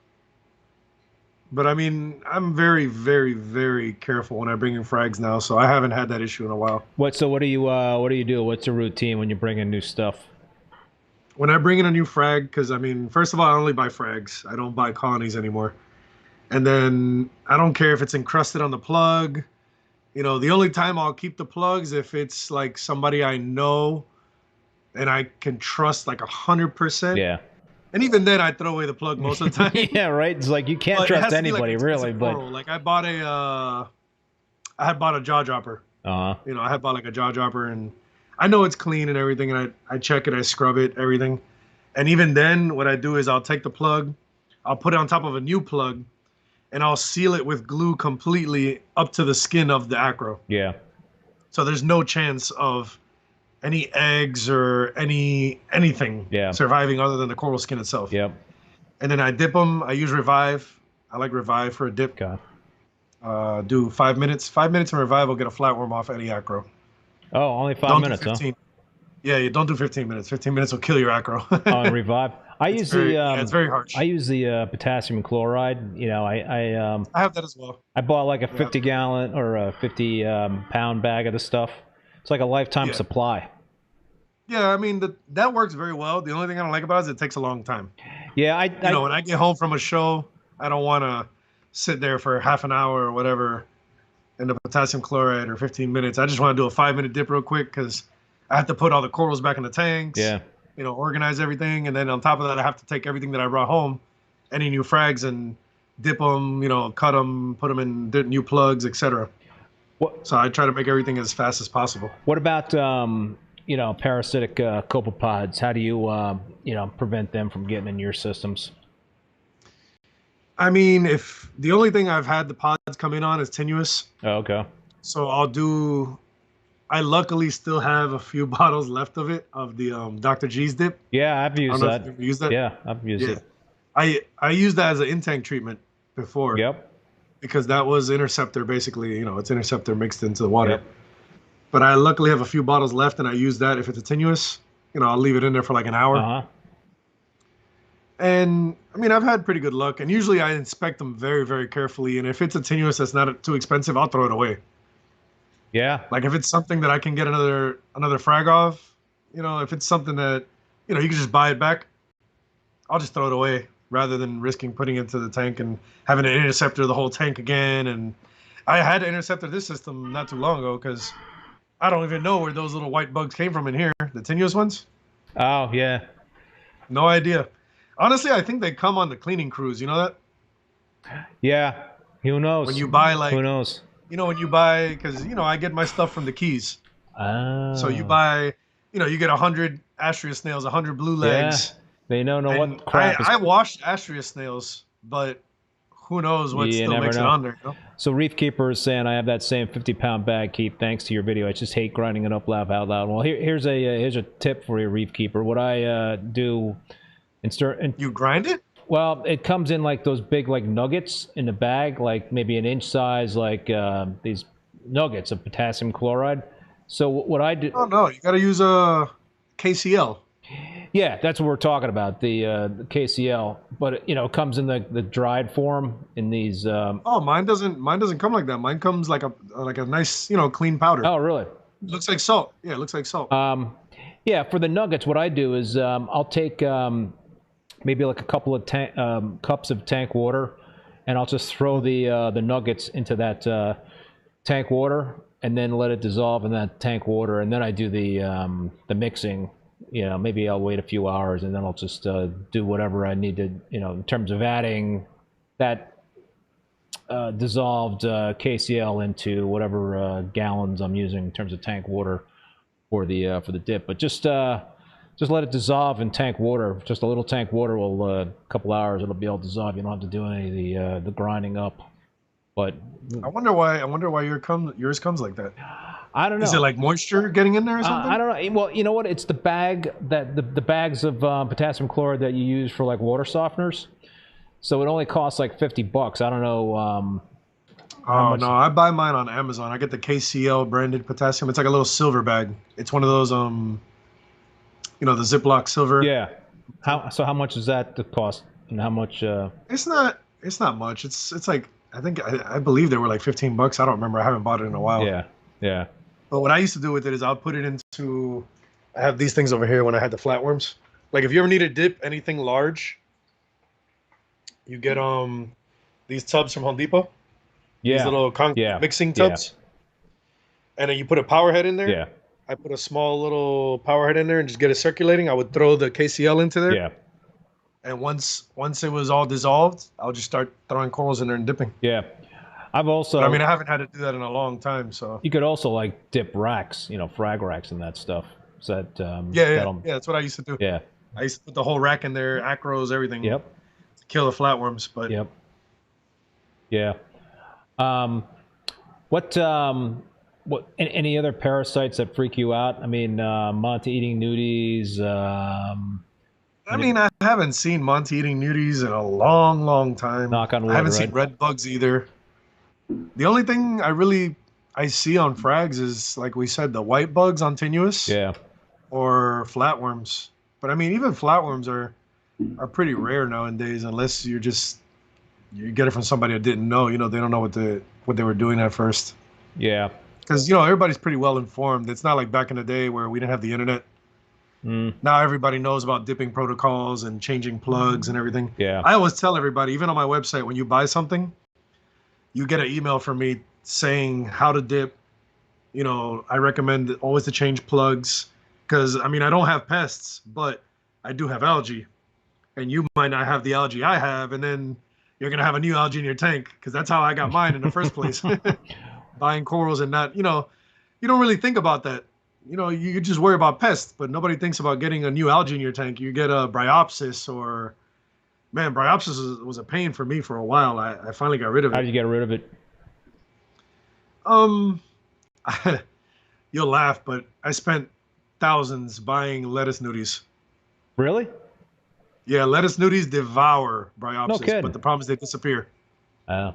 But I mean, I'm very, very, very careful when I bring in frags now, so I haven't had that issue in a while. What do you do? What's the routine when you bring in new stuff? When I bring in a new frag, because I mean, first of all, I only buy frags. I don't buy colonies anymore. And then I don't care if it's encrusted on the plug. You know, the only time I'll keep the plugs if it's like somebody I know and I can trust like 100%. Yeah. And even then, I throw away the plug most of the time. Yeah, right. It's like you can't trust anybody, really. But like I had bought a jaw dropper. You know, I had bought like a jaw dropper, and I know it's clean and everything, and I check it, I scrub it, everything. And even then, what I do is I'll take the plug, I'll put it on top of a new plug, and I'll seal it with glue completely up to the skin of the acro. Yeah. So there's no chance of any eggs or anything surviving other than the coral skin itself. Yep. And then I dip them. I use Revive. I like Revive for a dip. Okay. Do 5 minutes. 5 minutes in Revive will get a flatworm off any acro. Oh, only 5 minutes, huh? Yeah, you don't do 15 minutes. 15 minutes will kill your acro. Oh, and Revive. It's very harsh. I use the potassium chloride. You know, I have that as well. I bought like a 50-gallon or a 50-pound bag of the stuff. It's like a lifetime supply. Yeah, I mean that works very well. The only thing I don't like about it is it takes a long time. Yeah, you know, when I get home from a show, I don't want to sit there for half an hour or whatever. and the potassium chloride, or 15 minutes. I just want to do a 5-minute dip real quick because I have to put all the corals back in the tanks. Yeah. You know, organize everything, and then on top of that, I have to take everything that I brought home, any new frags, and dip them. You know, cut them, put them in new plugs, etc. So I try to make everything as fast as possible. What about you know, parasitic copepods? How do you you know, prevent them from getting in your systems? I mean, if the only thing I've had the pods come in on is tenuous. Oh, okay. So I luckily still have a few bottles left of it, of the Dr. G's dip. Yeah, I've used that. You've used that? Yeah, I've used it. I used that as an in-tank treatment before. Yep. Because that was interceptor, basically. You know, it's interceptor mixed into the water. Yep. But I luckily have a few bottles left, and I use that if it's a tenuous. You know, I'll leave it in there for like an hour. Uh-huh. And I mean, I've had pretty good luck. And usually I inspect them very, very carefully. And if it's a tenuous that's not too expensive, I'll throw it away. Yeah. Like if it's something that I can get another frag off, you know, if it's something that, you know, you can just buy it back, I'll just throw it away rather than risking putting it into the tank and having an interceptor the whole tank again. And I had to interceptor this system not too long ago because I don't even know where those little white bugs came from in here, the tenuous ones. Oh, yeah. No idea. Honestly, I think they come on the cleaning crews. You know that? Yeah. Who knows? When you buy, like, who knows? You know, when you buy, because, you know, I get my stuff from the Keys. Oh. So you buy, you know, you get 100 Astrea snails, 100 blue legs. Yeah. They don't know what crap I washed Astrea snails, but who knows what still makes it on there. You know? So Reefkeeper is saying, I have that same 50-pound bag, Keith, thanks to your video. I just hate grinding it up, laugh out loud. Well, here's a tip for you, Reefkeeper. What I do... You grind it? Well, it comes in like those big like nuggets in the bag, like maybe an inch size, like these nuggets of potassium chloride. So what I do? Oh no, you got to use a KCl. Yeah, that's what we're talking about, the KCl. But you know, it comes in the dried form in these. Oh, mine doesn't come like that. Mine comes like a nice, you know, clean powder. Oh, really? It looks like salt. Yeah, it looks like salt. Yeah, for the nuggets, what I do is I'll take maybe like a couple of cups of tank water, and I'll just throw the nuggets into that tank water, and then let it dissolve in that tank water, and then I do the mixing. You know, maybe I'll wait a few hours, and then I'll just do whatever I need to, you know, in terms of adding that dissolved KCl into whatever gallons I'm using in terms of tank water for the dip. But just let it dissolve in tank water. Just a little tank water will, a couple hours, it'll be all dissolved. You don't have to do any of the grinding up. But I wonder why yours comes like that. I don't know. Is it like moisture getting in there or something? I don't know. Well, you know what? It's the bag that the bags of potassium chloride that you use for like water softeners. So it only costs like $50. I don't know. Oh no, I buy mine on Amazon. I get the KCl branded potassium. It's like a little silver bag. It's one of those you know, the Ziploc silver. Yeah. How much does that cost? And how much? It's not much. It's like I believe they were like $15. I don't remember. I haven't bought it in a while. Yeah. Yeah. But what I used to do with it is I'll put it into. I have these things over here when I had the flatworms. Like if you ever need to dip anything large, you get these tubs from Home Depot. Yeah. These little mixing tubs. Yeah. And then you put a power head in there. Yeah. I put a small little power head in there and just get it circulating. I would throw the KCl into there. Yeah. And once it was all dissolved, I'll just start throwing corals in there and dipping. Yeah. I've also. But, I mean, I haven't had to do that in a long time, so. You could also like dip racks, you know, frag racks and that stuff. So that. Yeah, that's what I used to do. Yeah. I used to put the whole rack in there, acros, everything. Yep. To kill the flatworms, but. Yep. Yeah. What any other parasites that freak you out? I mean, Monty-eating nudies. I mean, I haven't seen Monty-eating nudies in a long, long time. Knock on wood, I haven't seen red bugs either. The only thing I see on frags is, like we said, the white bugs on tenuous. Yeah. Or flatworms. But I mean, even flatworms are pretty rare nowadays, unless you get it from somebody that didn't know. You know, they don't know what they were doing at first. Yeah. Because, you know, everybody's pretty well informed. It's not like back in the day where we didn't have the internet. Now everybody knows about dipping protocols and changing plugs and everything. Yeah. I always tell everybody, even on my website, when you buy something, you get an email from me saying how to dip. You know, I recommend always to change plugs because, I mean, I don't have pests, but I do have algae. And you might not have the algae I have, and then you're going to have a new algae in your tank because that's how I got mine in the first place. Buying corals and not, you know, you don't really think about that. You know, you just worry about pests, but nobody thinks about getting a new algae in your tank. You get a bryopsis or, man, bryopsis was a pain for me for a while. I finally got rid of it. How did you get rid of it? You'll laugh, but I spent thousands buying lettuce nudies. Really? Yeah, lettuce nudies devour bryopsis, No kidding. but the problem is they disappear. Oh.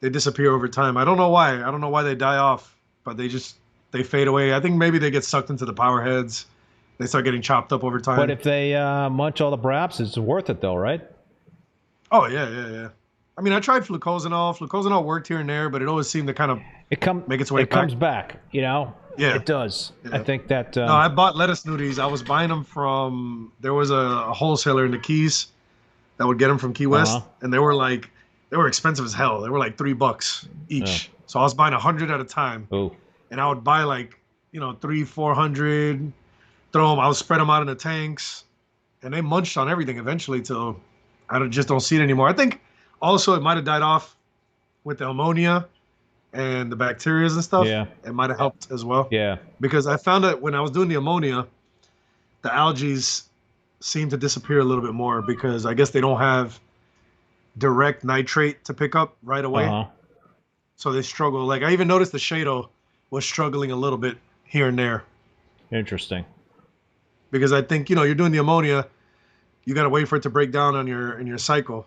They disappear over time. I don't know why. I don't know why they die off, but they fade away. I think maybe they get sucked into the power heads. They start getting chopped up over time. But if they munch all the bryopsis, it's worth it though, right? Oh, yeah. I mean, I tried flucosanol. Flucosanol worked here and there, but it always seemed to kind of make its way back. It comes back, you know? Yeah. It does. Yeah. I think that... No, I bought lettuce nudies. I was buying them from... There was a wholesaler in the Keys that would get them from Key West, and they were expensive as hell. They were like $3 each. So I was buying 100 at a time. Ooh. And I would buy like, you know, 300-400, throw them, I would spread them out in the tanks, and they munched on everything eventually till I just don't see it anymore. I think also it might have died off with the ammonia and the bacteria and stuff. Yeah. It might have helped as well. Yeah. Because I found that when I was doing the ammonia, the algae seem to disappear a little bit more because I guess they don't have direct nitrate to pick up right away. So they struggle. Like I even noticed the Shado was struggling a little bit here and there. Interesting. Because I think, you know, you're doing the ammonia, you got to wait for it to break down on your cycle.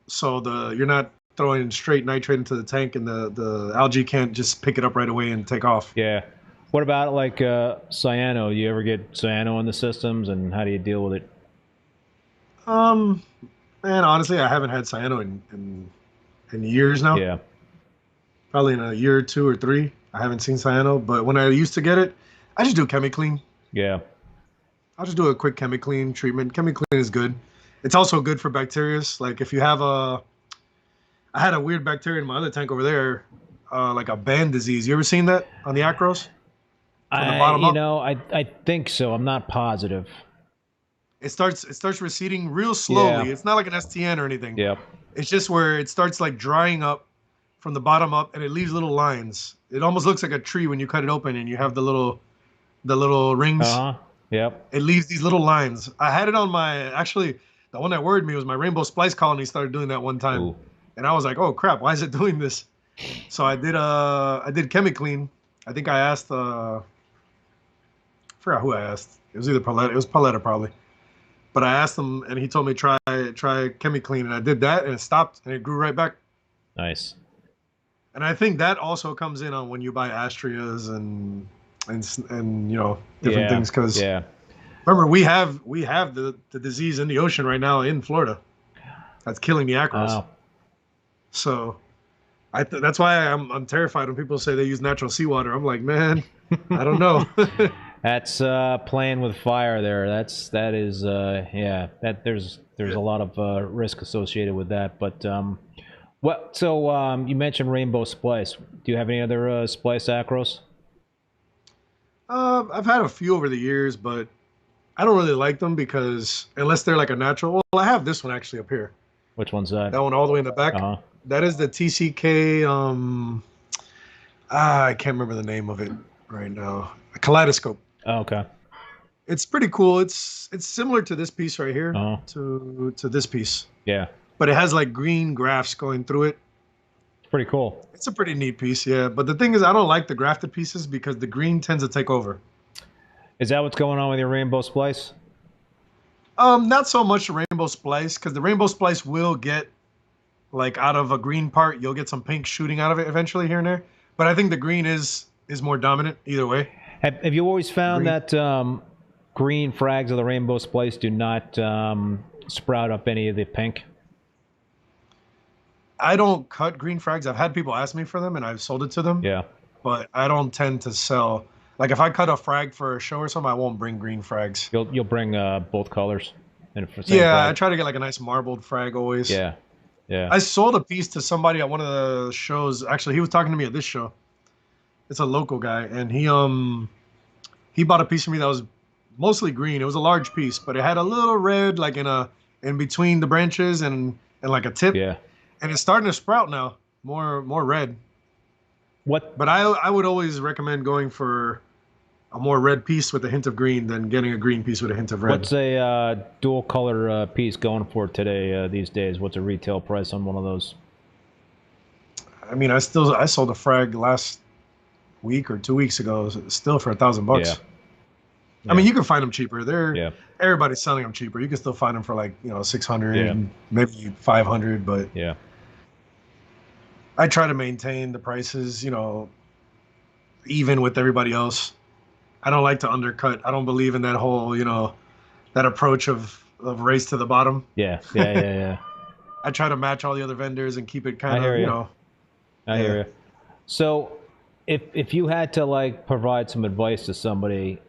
So you're not throwing straight nitrate into the tank, and the algae can't just pick it up right away and take off. Yeah. What about like cyano? You ever get cyano in the systems, and how do you deal with it? Man, honestly, I haven't had cyano in years now. Yeah. Probably in a year or 2 or 3. I haven't seen cyano, but when I used to get it, I just do chemi-clean. Yeah. I'll just do a quick chemi-clean treatment. Chemi-clean is good. It's also good for bacteria. Like if you have I had a weird bacteria in my other tank over there, like a band disease. You ever seen that on the acros? From the bottom up? You know, I think so. I'm not positive. It starts receding real slowly. Yeah. It's not like an STN or anything. Yep. It's just where it starts like drying up from the bottom up, and it leaves little lines. It almost looks like a tree when you cut it open and you have the little rings. Yep. It leaves these little lines. I had it on actually, the one that worried me was my rainbow splice colony started doing that one time. Ooh. And I was like, oh crap, why is it doing this? So I did chemi-clean. I think I asked, I forgot who I asked. It was either Paletta. It was Paletta probably. But I asked him, and he told me try chemi-clean, and I did that, and it stopped, and it grew right back. Nice. And I think that also comes in on when you buy Astrias and you know, different things, because remember we have the disease in the ocean right now in Florida that's killing the acros. Wow. So that's why I'm terrified when people say they use natural seawater. I'm like, man, I don't know. That's playing with fire there. That is there's a lot of risk associated with that. But you mentioned rainbow splice. Do you have any other splice acros? I've had a few over the years, but I don't really like them because unless they're like a natural. Well, I have this one actually up here. Which one's that? That one all the way in the back. That is the TCK. I can't remember the name of it right now. A kaleidoscope. Oh, okay. It's pretty cool. It's similar to this piece right here. To this piece. Yeah. But it has like green grafts going through it. It's pretty cool. It's a pretty neat piece, yeah. But the thing is, I don't like the grafted pieces because the green tends to take over. Is that what's going on with your rainbow splice? Not so much the rainbow splice, because the rainbow splice will get, like, out of a green part, you'll get some pink shooting out of it eventually here and there. But I think the green is more dominant either way. Have you always found that green frags of the rainbow splice do not sprout up any of the pink? I don't cut green frags. I've had people ask me for them, and I've sold it to them. Yeah. But I don't tend to sell. Like, if I cut a frag for a show or something, I won't bring green frags. You'll bring both colors. Yeah, I try to get like a nice marbled frag always. Yeah. Yeah. I sold a piece to somebody at one of the shows. Actually, he was talking to me at this show. It's a local guy, and he bought a piece for me that was mostly green. It was a large piece, but it had a little red, like in between the branches and like a tip. Yeah. And it's starting to sprout now, more red. What? But I would always recommend going for a more red piece with a hint of green than getting a green piece with a hint of red. What's a dual color piece going for today these days? What's a retail price on one of those? I mean, I sold a Frag last week or 2 weeks ago, still for $1,000. Yeah. I mean, you can find them cheaper. Yeah. Everybody's selling them cheaper. You can still find them for like 600, Yeah. maybe 500. But Yeah. I try to maintain the prices, even with everybody else. I don't like to undercut. I don't believe in that whole, that approach of race to the bottom. Yeah. Yeah. Yeah. Yeah. I try to match all the other vendors and keep it kind I of, hear you. I hear you. So, if you had to like provide some advice to somebody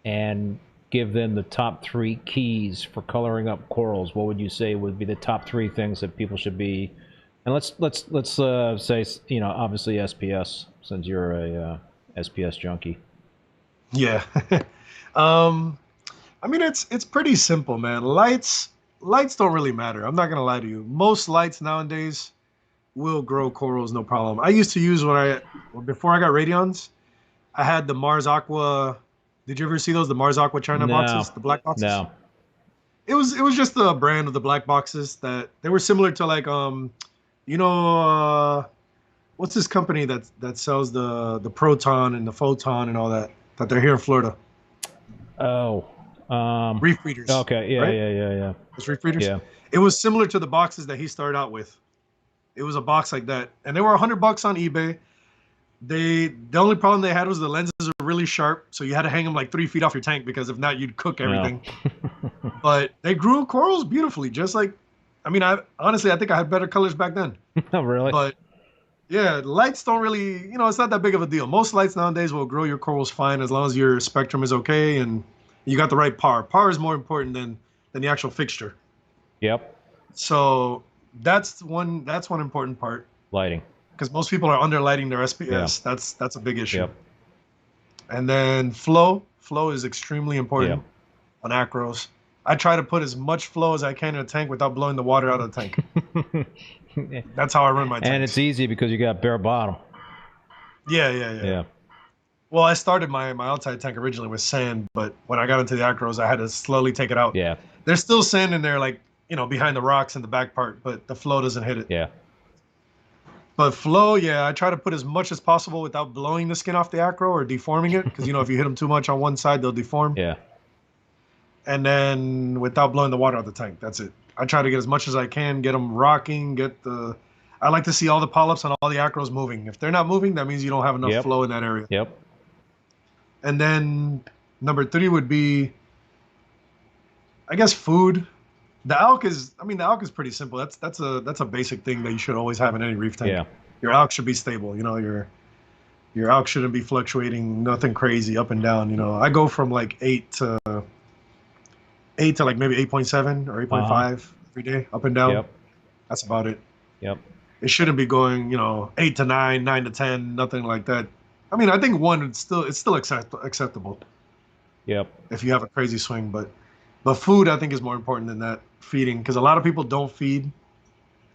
and give them the top 3 keys for coloring up corals, what would you say would be the top 3 things that people should be? And let's say, obviously SPS, since you're a SPS junkie. Yeah. I mean, it's pretty simple, man. Lights don't really matter. I'm not gonna lie to you. Most lights nowadays will grow corals, no problem. I used to use before I got Radions, I had the Mars Aqua. Did you ever see those? The Mars Aqua China boxes, the black boxes. No. It was just the brand of the black boxes that they were similar to like what's this company that sells the Proton and the Photon and all that they're here in Florida. Oh. Reef Breeders. Okay. Yeah. Right? Yeah. It's Reef Breeders. Yeah. It was similar to the boxes that he started out with. It was a box like that, and they were $100 on eBay. The only problem they had was the lenses were really sharp, so you had to hang them like 3 feet off your tank because if not, you'd cook everything. No. But they grew corals beautifully, just like, I mean, I think I had better colors back then. Oh, really? But yeah, lights don't really, it's not that big of a deal. Most lights nowadays will grow your corals fine as long as your spectrum is okay and you got the right par. Par is more important than the actual fixture. Yep. So that's one important part. Lighting. Because most people are underlighting their SPS. Yeah. That's a big issue. Yep. And then flow is extremely important on acros. I try to put as much flow as I can in a tank without blowing the water out of the tank. That's how I run my tanks. And it's easy because you got bare bottom. Yeah. Well, I started my outside tank originally with sand, but when I got into the acros, I had to slowly take it out. Yeah. There's still sand in there, like, behind the rocks in the back part, but the flow doesn't hit it. Yeah. But flow, I try to put as much as possible without blowing the skin off the acro or deforming it, because, if you hit them too much on one side, they'll deform. Yeah. And then without blowing the water out of the tank, that's it. I try to get as much as I can, get them rocking, I like to see all the polyps on all the acros moving. If they're not moving, that means you don't have enough flow in that area. Yep. And then number 3 would be, I guess, food. The alk is pretty simple. That's a basic thing that you should always have in any reef tank. Yeah. Your alk should be stable. Your alk shouldn't be fluctuating, nothing crazy up and down. I go from like 8 to like maybe 8.7 or 8.5 every day, up and down. Yep. That's about it. Yep. It shouldn't be going, 8 to 9, 9 to 10, nothing like that. I mean, I think 1 it's still acceptable. Yep. If you have a crazy swing, but food I think is more important than that, feeding, because a lot of people don't feed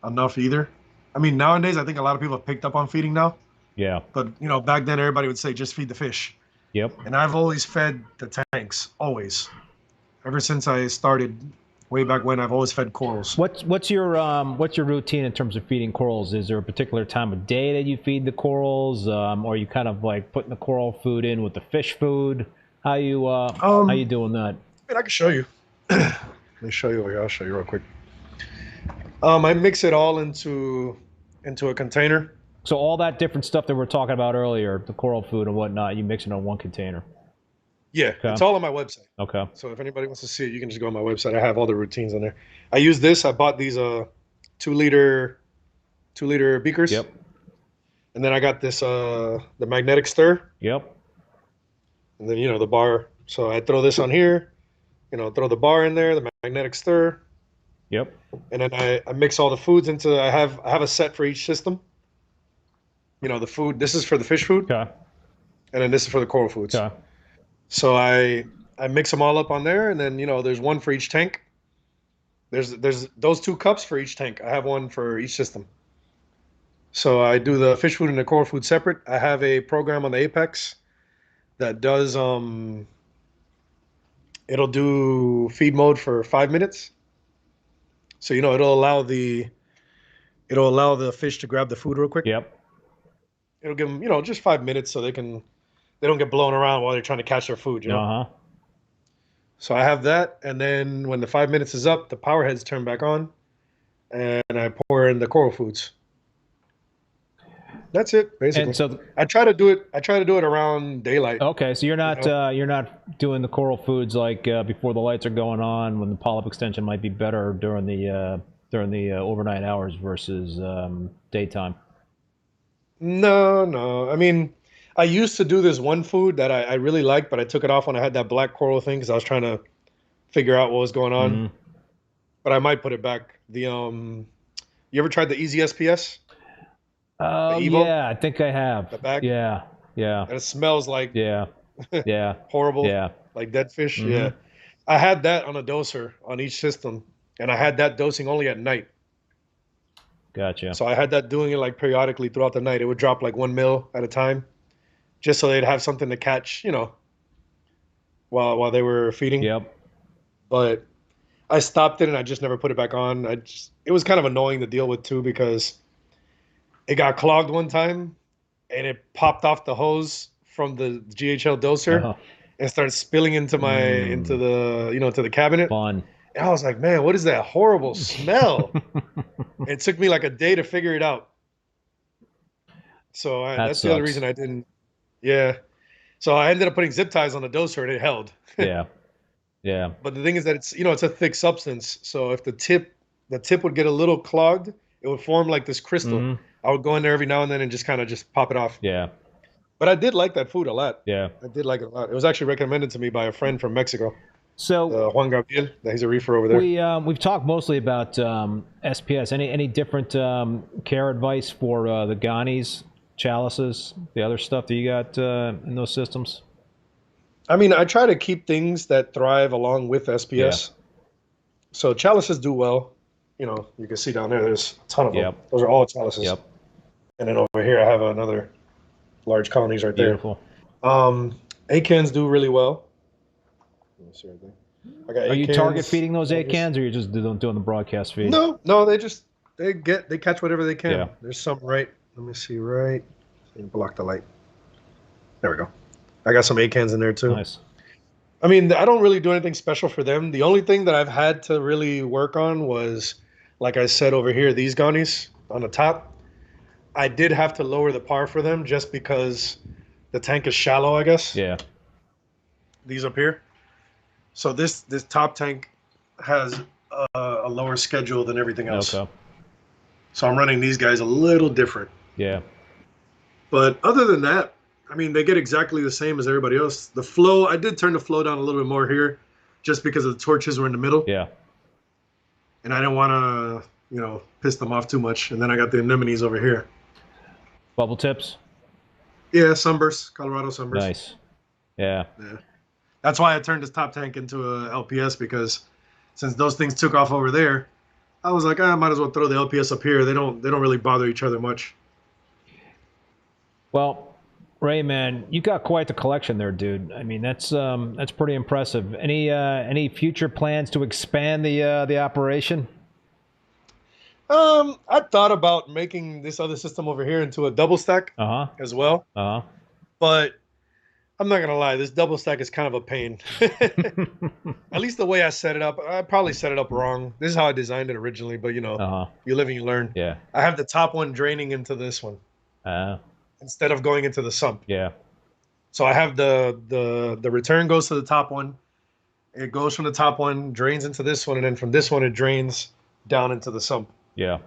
enough either. I mean, nowadays I think a lot of people have picked up on feeding now. Yeah. But back then everybody would say just feed the fish. Yep. And I've always fed the tanks, always. Ever since I started way back when, I've always fed corals. What's your routine in terms of feeding corals? Is there a particular time of day that you feed the corals, or you kind of like putting the coral food in with the fish food? How you doing that? I mean, I can show you. Let me show you over here. I'll show you real quick. I mix it all into a container. So all that different stuff that we're talking about earlier, the coral food and whatnot, you mix it in one container. Yeah, okay. It's all on my website. Okay. So if anybody wants to see it, you can just go on my website. I have all the routines on there. I use this. I bought these 2-liter beakers. Yep. And then I got this the magnetic stir. Yep. And then the bar. So I throw this on here. Throw the bar in there, the magnetic stir, Yep. And then I mix all the foods into. I have a set for each system. You know, the food. This is for the fish food, Okay. and then this is for the coral foods. Okay. So I mix them all up on there, and then there's one for each tank. There's those 2 cups for each tank. I have one for each system. So I do the fish food and the coral food separate. I have a program on the Apex that does it'll do feed mode for 5 minutes. So it'll allow the fish to grab the food real quick. Yep. It'll give them just 5 minutes so they don't get blown around while they're trying to catch their food. Uh-huh. So I have that, and then when the 5 minutes is up, the power heads turn back on, and I pour in the coral foods. That's it, basically. And so I try to do it around daylight. okay, so you're not doing the coral foods like before the lights are going on, when the polyp extension might be better during the overnight hours versus daytime. No. I mean, I used to do this one food that I really liked, but I took it off when I had that black coral thing because I was trying to figure out what was going on. Mm-hmm. But I might put it back. You ever tried the Easy SPS? Yeah, I think I have. The bag? Yeah. And it smells like Yeah. horrible. Yeah. Like dead fish. Mm-hmm. Yeah. I had that on a doser on each system, and I had that dosing only at night. Gotcha. So I had that doing it like periodically throughout the night. It would drop like 1 mil at a time, just so they'd have something to catch, while they were feeding. Yep. But I stopped it and I just never put it back on. It was kind of annoying to deal with too because it got clogged one time and it popped off the hose from the GHL doser Uh-huh. and started spilling into the cabinet. Fun. And I was like, man, what is that horrible smell? It took me like a day to figure it out. So that's the other reason I didn't. Yeah. So I ended up putting zip ties on the doser and it held. Yeah. Yeah. But the thing is that it's a thick substance. So if the tip would get a little clogged, it would form like this crystal. Mm-hmm. I would go in there every now and then and just kind of just pop it off. Yeah. But I did like that food a lot. Yeah. I did like it a lot. It was actually recommended to me by a friend from Mexico. So Juan Gabriel, he's a reefer over there. we've talked mostly about SPS. Any different care advice for the ganies, chalices, the other stuff that you got in those systems? I mean, I try to keep things that thrive along with SPS. Yeah. So chalices do well. You can see down there, there's a ton of them. Yep. Those are all chalices. Yep. And then over here, I have another large colonies right there. Beautiful. Acans do really well. Let me see right there. I got Are you acans. target feeding those acans, or you're just doing the broadcast feed? No, they catch whatever they can. Yeah. There's some right. Let me see right. Block the light. There we go. I got some acans in there too. Nice. I mean, I don't really do anything special for them. The only thing that I've had to really work on was, like I said over here, these ganies on the top. I did have to lower the par for them just because the tank is shallow, I guess. Yeah. These up here. So this top tank has a lower schedule than everything else. Okay. So I'm running these guys a little different. Yeah. But other than that, I mean, they get exactly the same as everybody else. The flow, I did turn the flow down a little bit more here just because the torches were in the middle. Yeah. And I didn't want to, piss them off too much. And then I got the anemones over here. Bubble tips? Yeah, sunburst, Colorado sunburst. Nice. Yeah. That's why I turned this top tank into a LPS, because since those things took off over there, I was like, I might as well throw the LPS up here. They don't really bother each other much. Well, Ray, man, you got quite the collection there, dude. I mean, that's pretty impressive. Any future plans to expand the operation? I thought about making this other system over here into a double stack as well. But I'm not gonna lie, this double stack is kind of a pain. At least the way I set it up, I probably set it up wrong. This is how I designed it originally, but you live and you learn. Yeah. I have the top one draining into this one instead of going into the sump. Yeah. So I have the return goes to the top one. It goes from the top one, drains into this one, and then from this one it drains down into the sump. Yeah.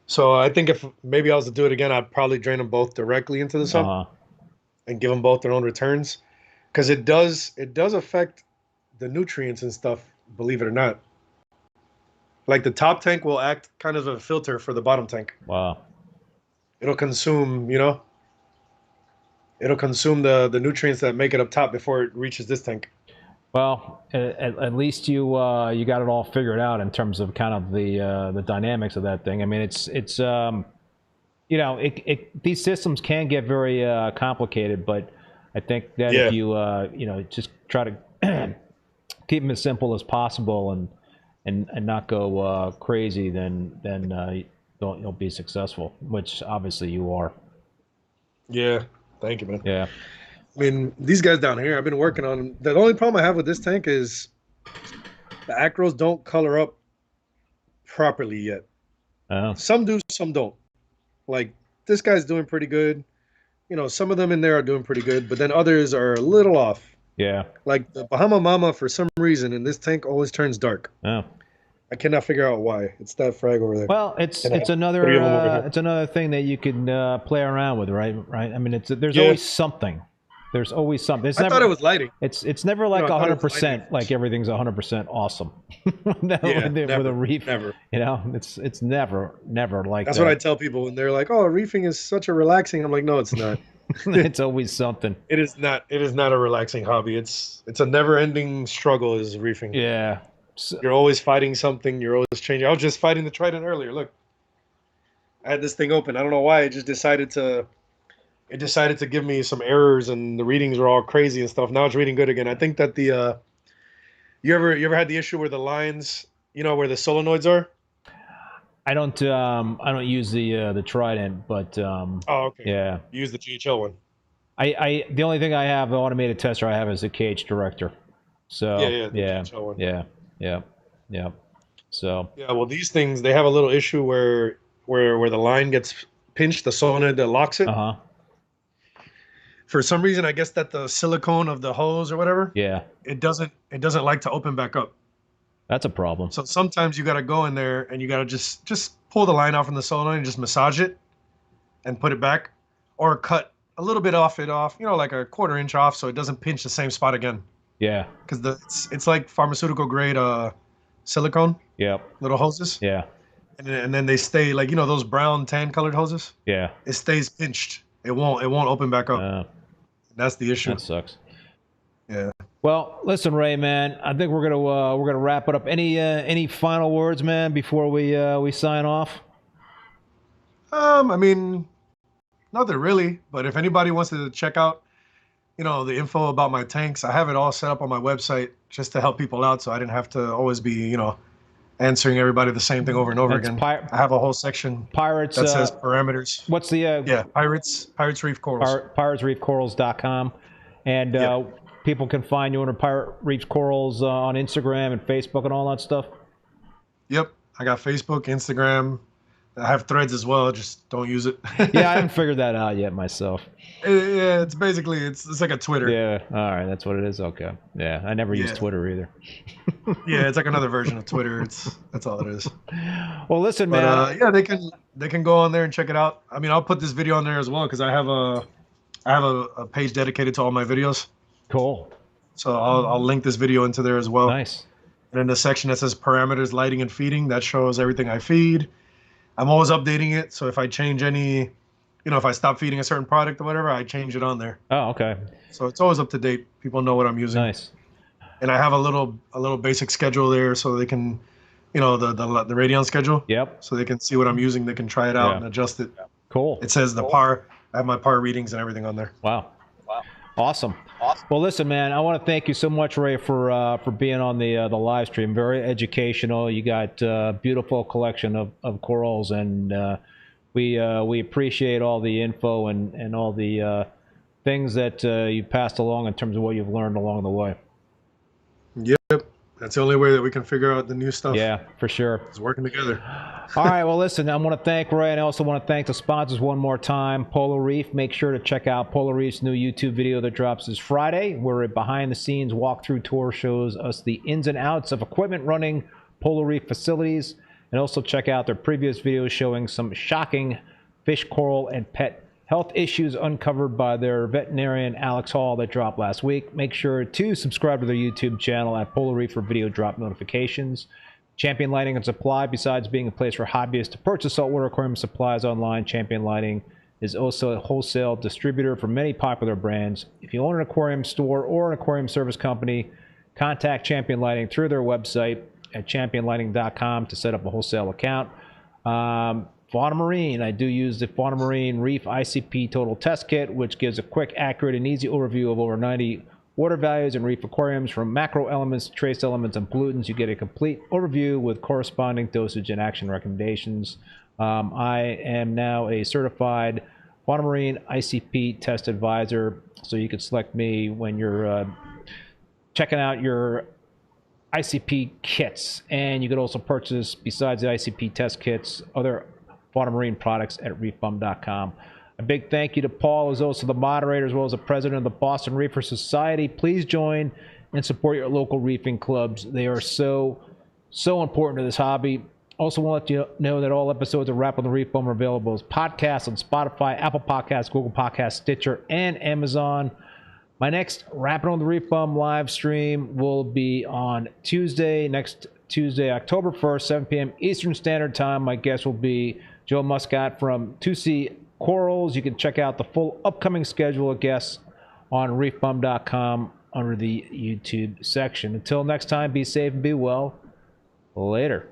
So I think if maybe I was to do it again, I'd probably drain them both directly into the sump and give them both their own returns, because it does affect the nutrients and stuff, believe it or not. Like the top tank will act kind of a filter for the bottom tank. Wow. It'll consume, it'll consume the nutrients that make it up top before it reaches this tank. Well, at least you got it all figured out in terms of kind of the dynamics of that thing. I mean, it's these systems can get very complicated, but I think that if you just try to keep them as simple as possible and not go crazy, then you'll be successful, which obviously you are. Yeah, thank you, man. Yeah. I mean, these guys down here, I've been working on. The only problem I have with this tank is the acros don't color up properly yet. Oh. Some do, some don't. Like, this guy's doing pretty good. Some of them in there are doing pretty good, but then others are a little off. Yeah. Like the Bahama Mama, for some reason, in this tank always turns dark. Oh. I cannot figure out why. It's that frag over there. Well, it's another thing that you can play around with, right? I mean, there's always something. There's always something. I thought it was lighting. It's never like 100%, like everything's 100% awesome. With a reef, never. It's never like That's that. what I tell people when they're like, "Oh, reefing is such a relaxing." I'm like, "No, it's not." It's always something. It is not. It is not a relaxing hobby. It's a never-ending struggle. Is reefing. Yeah. You're always fighting something. You're always changing. I was just fighting the trident earlier. Look, I had this thing open. I don't know why. It just decided to give me some errors, and the readings were all crazy and stuff. Now it's reading good again. I think that the you ever had the issue where the lines, where the solenoids are? I don't use the trident, but oh, okay. Yeah. You use the GHL one. The only thing I have, the automated tester I have, is the KH director. So GHL one. Yeah. So well, these things, they have a little issue where the line gets pinched, the solenoid that locks it. Uh-huh. For some reason, I guess that the silicone of the hose or whatever, it doesn't like to open back up. That's a problem. So sometimes you got to go in there and you got to just pull the line off from the solenoid and just massage it and put it back, or cut a little bit off, like a 1/4 inch off, so it doesn't pinch the same spot again. Yeah. Because it's like pharmaceutical grade silicone. Yep. Little hoses. Yeah. And then they stay like, those brown tan colored hoses. Yeah. It stays pinched. It won't open back up. That's the issue. That sucks. Yeah. Well, listen, Ray, man, I think we're gonna wrap it up. Any final words, man, before we sign off? I mean, nothing really. But if anybody wants to check out, the info about my tanks, I have it all set up on my website just to help people out, so I didn't have to always be, answering everybody the same thing over and over again. I have a whole section Pirates that says parameters. What's the Pirates Reef Corals. PiratesReefCorals.com, and people can find you under Pirate Reef Corals on Instagram and Facebook and all that stuff. Yep, I got Facebook, Instagram. I have Threads as well. Just don't use it. Yeah, I haven't figured that out yet myself. Yeah, it's basically it's like a Twitter. Yeah, all right, that's what it is. Okay, yeah, I never use Twitter either. Yeah, it's like another version of Twitter. That's all it is. Well, listen, man. They can go on there and check it out. I mean, I'll put this video on there as well because I have a page dedicated to all my videos. Cool. So I'll link this video into there as well. Nice. And in the section that says parameters, lighting, and feeding, that shows everything I feed. I'm always updating it, so if I change any, if I stop feeding a certain product or whatever, I change it on there. Oh, okay. So it's always up to date. People know what I'm using. Nice. And I have a little basic schedule there, so they can, the Radeon schedule. Yep. So they can see what I'm using. They can try it out and adjust it. Cool. It says the par. I have my par readings and everything on there. Wow. Awesome. Well, listen, man, I want to thank you so much, Ray, for being on the live stream. Very educational. You got a beautiful collection of corals, and we appreciate all the info and all the things that you passed along in terms of what you've learned along the way. Yep. That's the only way that we can figure out the new stuff. Yeah, for sure. It's working together. All right, well, listen, I want to thank Ray, and I also want to thank the sponsors one more time. Polo Reef. Make sure to check out Polo Reef's new YouTube video that drops this Friday, where a behind-the-scenes walkthrough tour shows us the ins and outs of equipment running Polo Reef facilities. And also check out their previous videos showing some shocking fish, coral, and pet health issues uncovered by their veterinarian Alex Hall that dropped last week. Make sure to subscribe to their YouTube channel at Polo Reef for video drop notifications. Champion Lighting and Supply, besides being a place for hobbyists to purchase saltwater aquarium supplies online, Champion Lighting is also a wholesale distributor for many popular brands. If you own an aquarium store or an aquarium service company, contact Champion Lighting through their website at championlighting.com to set up a wholesale account. Fauna Marin, I do use the Fauna Marin Reef ICP Total Test Kit, which gives a quick, accurate, and easy overview of over 90 water values in reef aquariums, from macro elements, trace elements, and pollutants. You get a complete overview with corresponding dosage and action recommendations. I am now a certified Fauna Marin ICP test advisor, so you can select me when you're checking out your ICP kits. And you could also purchase, besides the ICP test kits, other Fauna Marin products at reefbum.com. A big thank you to Paul, who's also the moderator as well as the president of the Boston Reefer Society. Please join and support your local reefing clubs. They are so important to this hobby. Also want to let you know that all episodes of Rappin With ReefBum are available as podcasts on Spotify, Apple Podcasts, Google Podcasts, Stitcher, and Amazon. My next Rappin With ReefBum live stream will be on next Tuesday, October 1st, 7 p.m. Eastern Standard Time. My guest will be Joe Muscat from 2C Corals. You can check out the full upcoming schedule of guests on reefbum.com under the YouTube section. Until next time, be safe and be well. Later.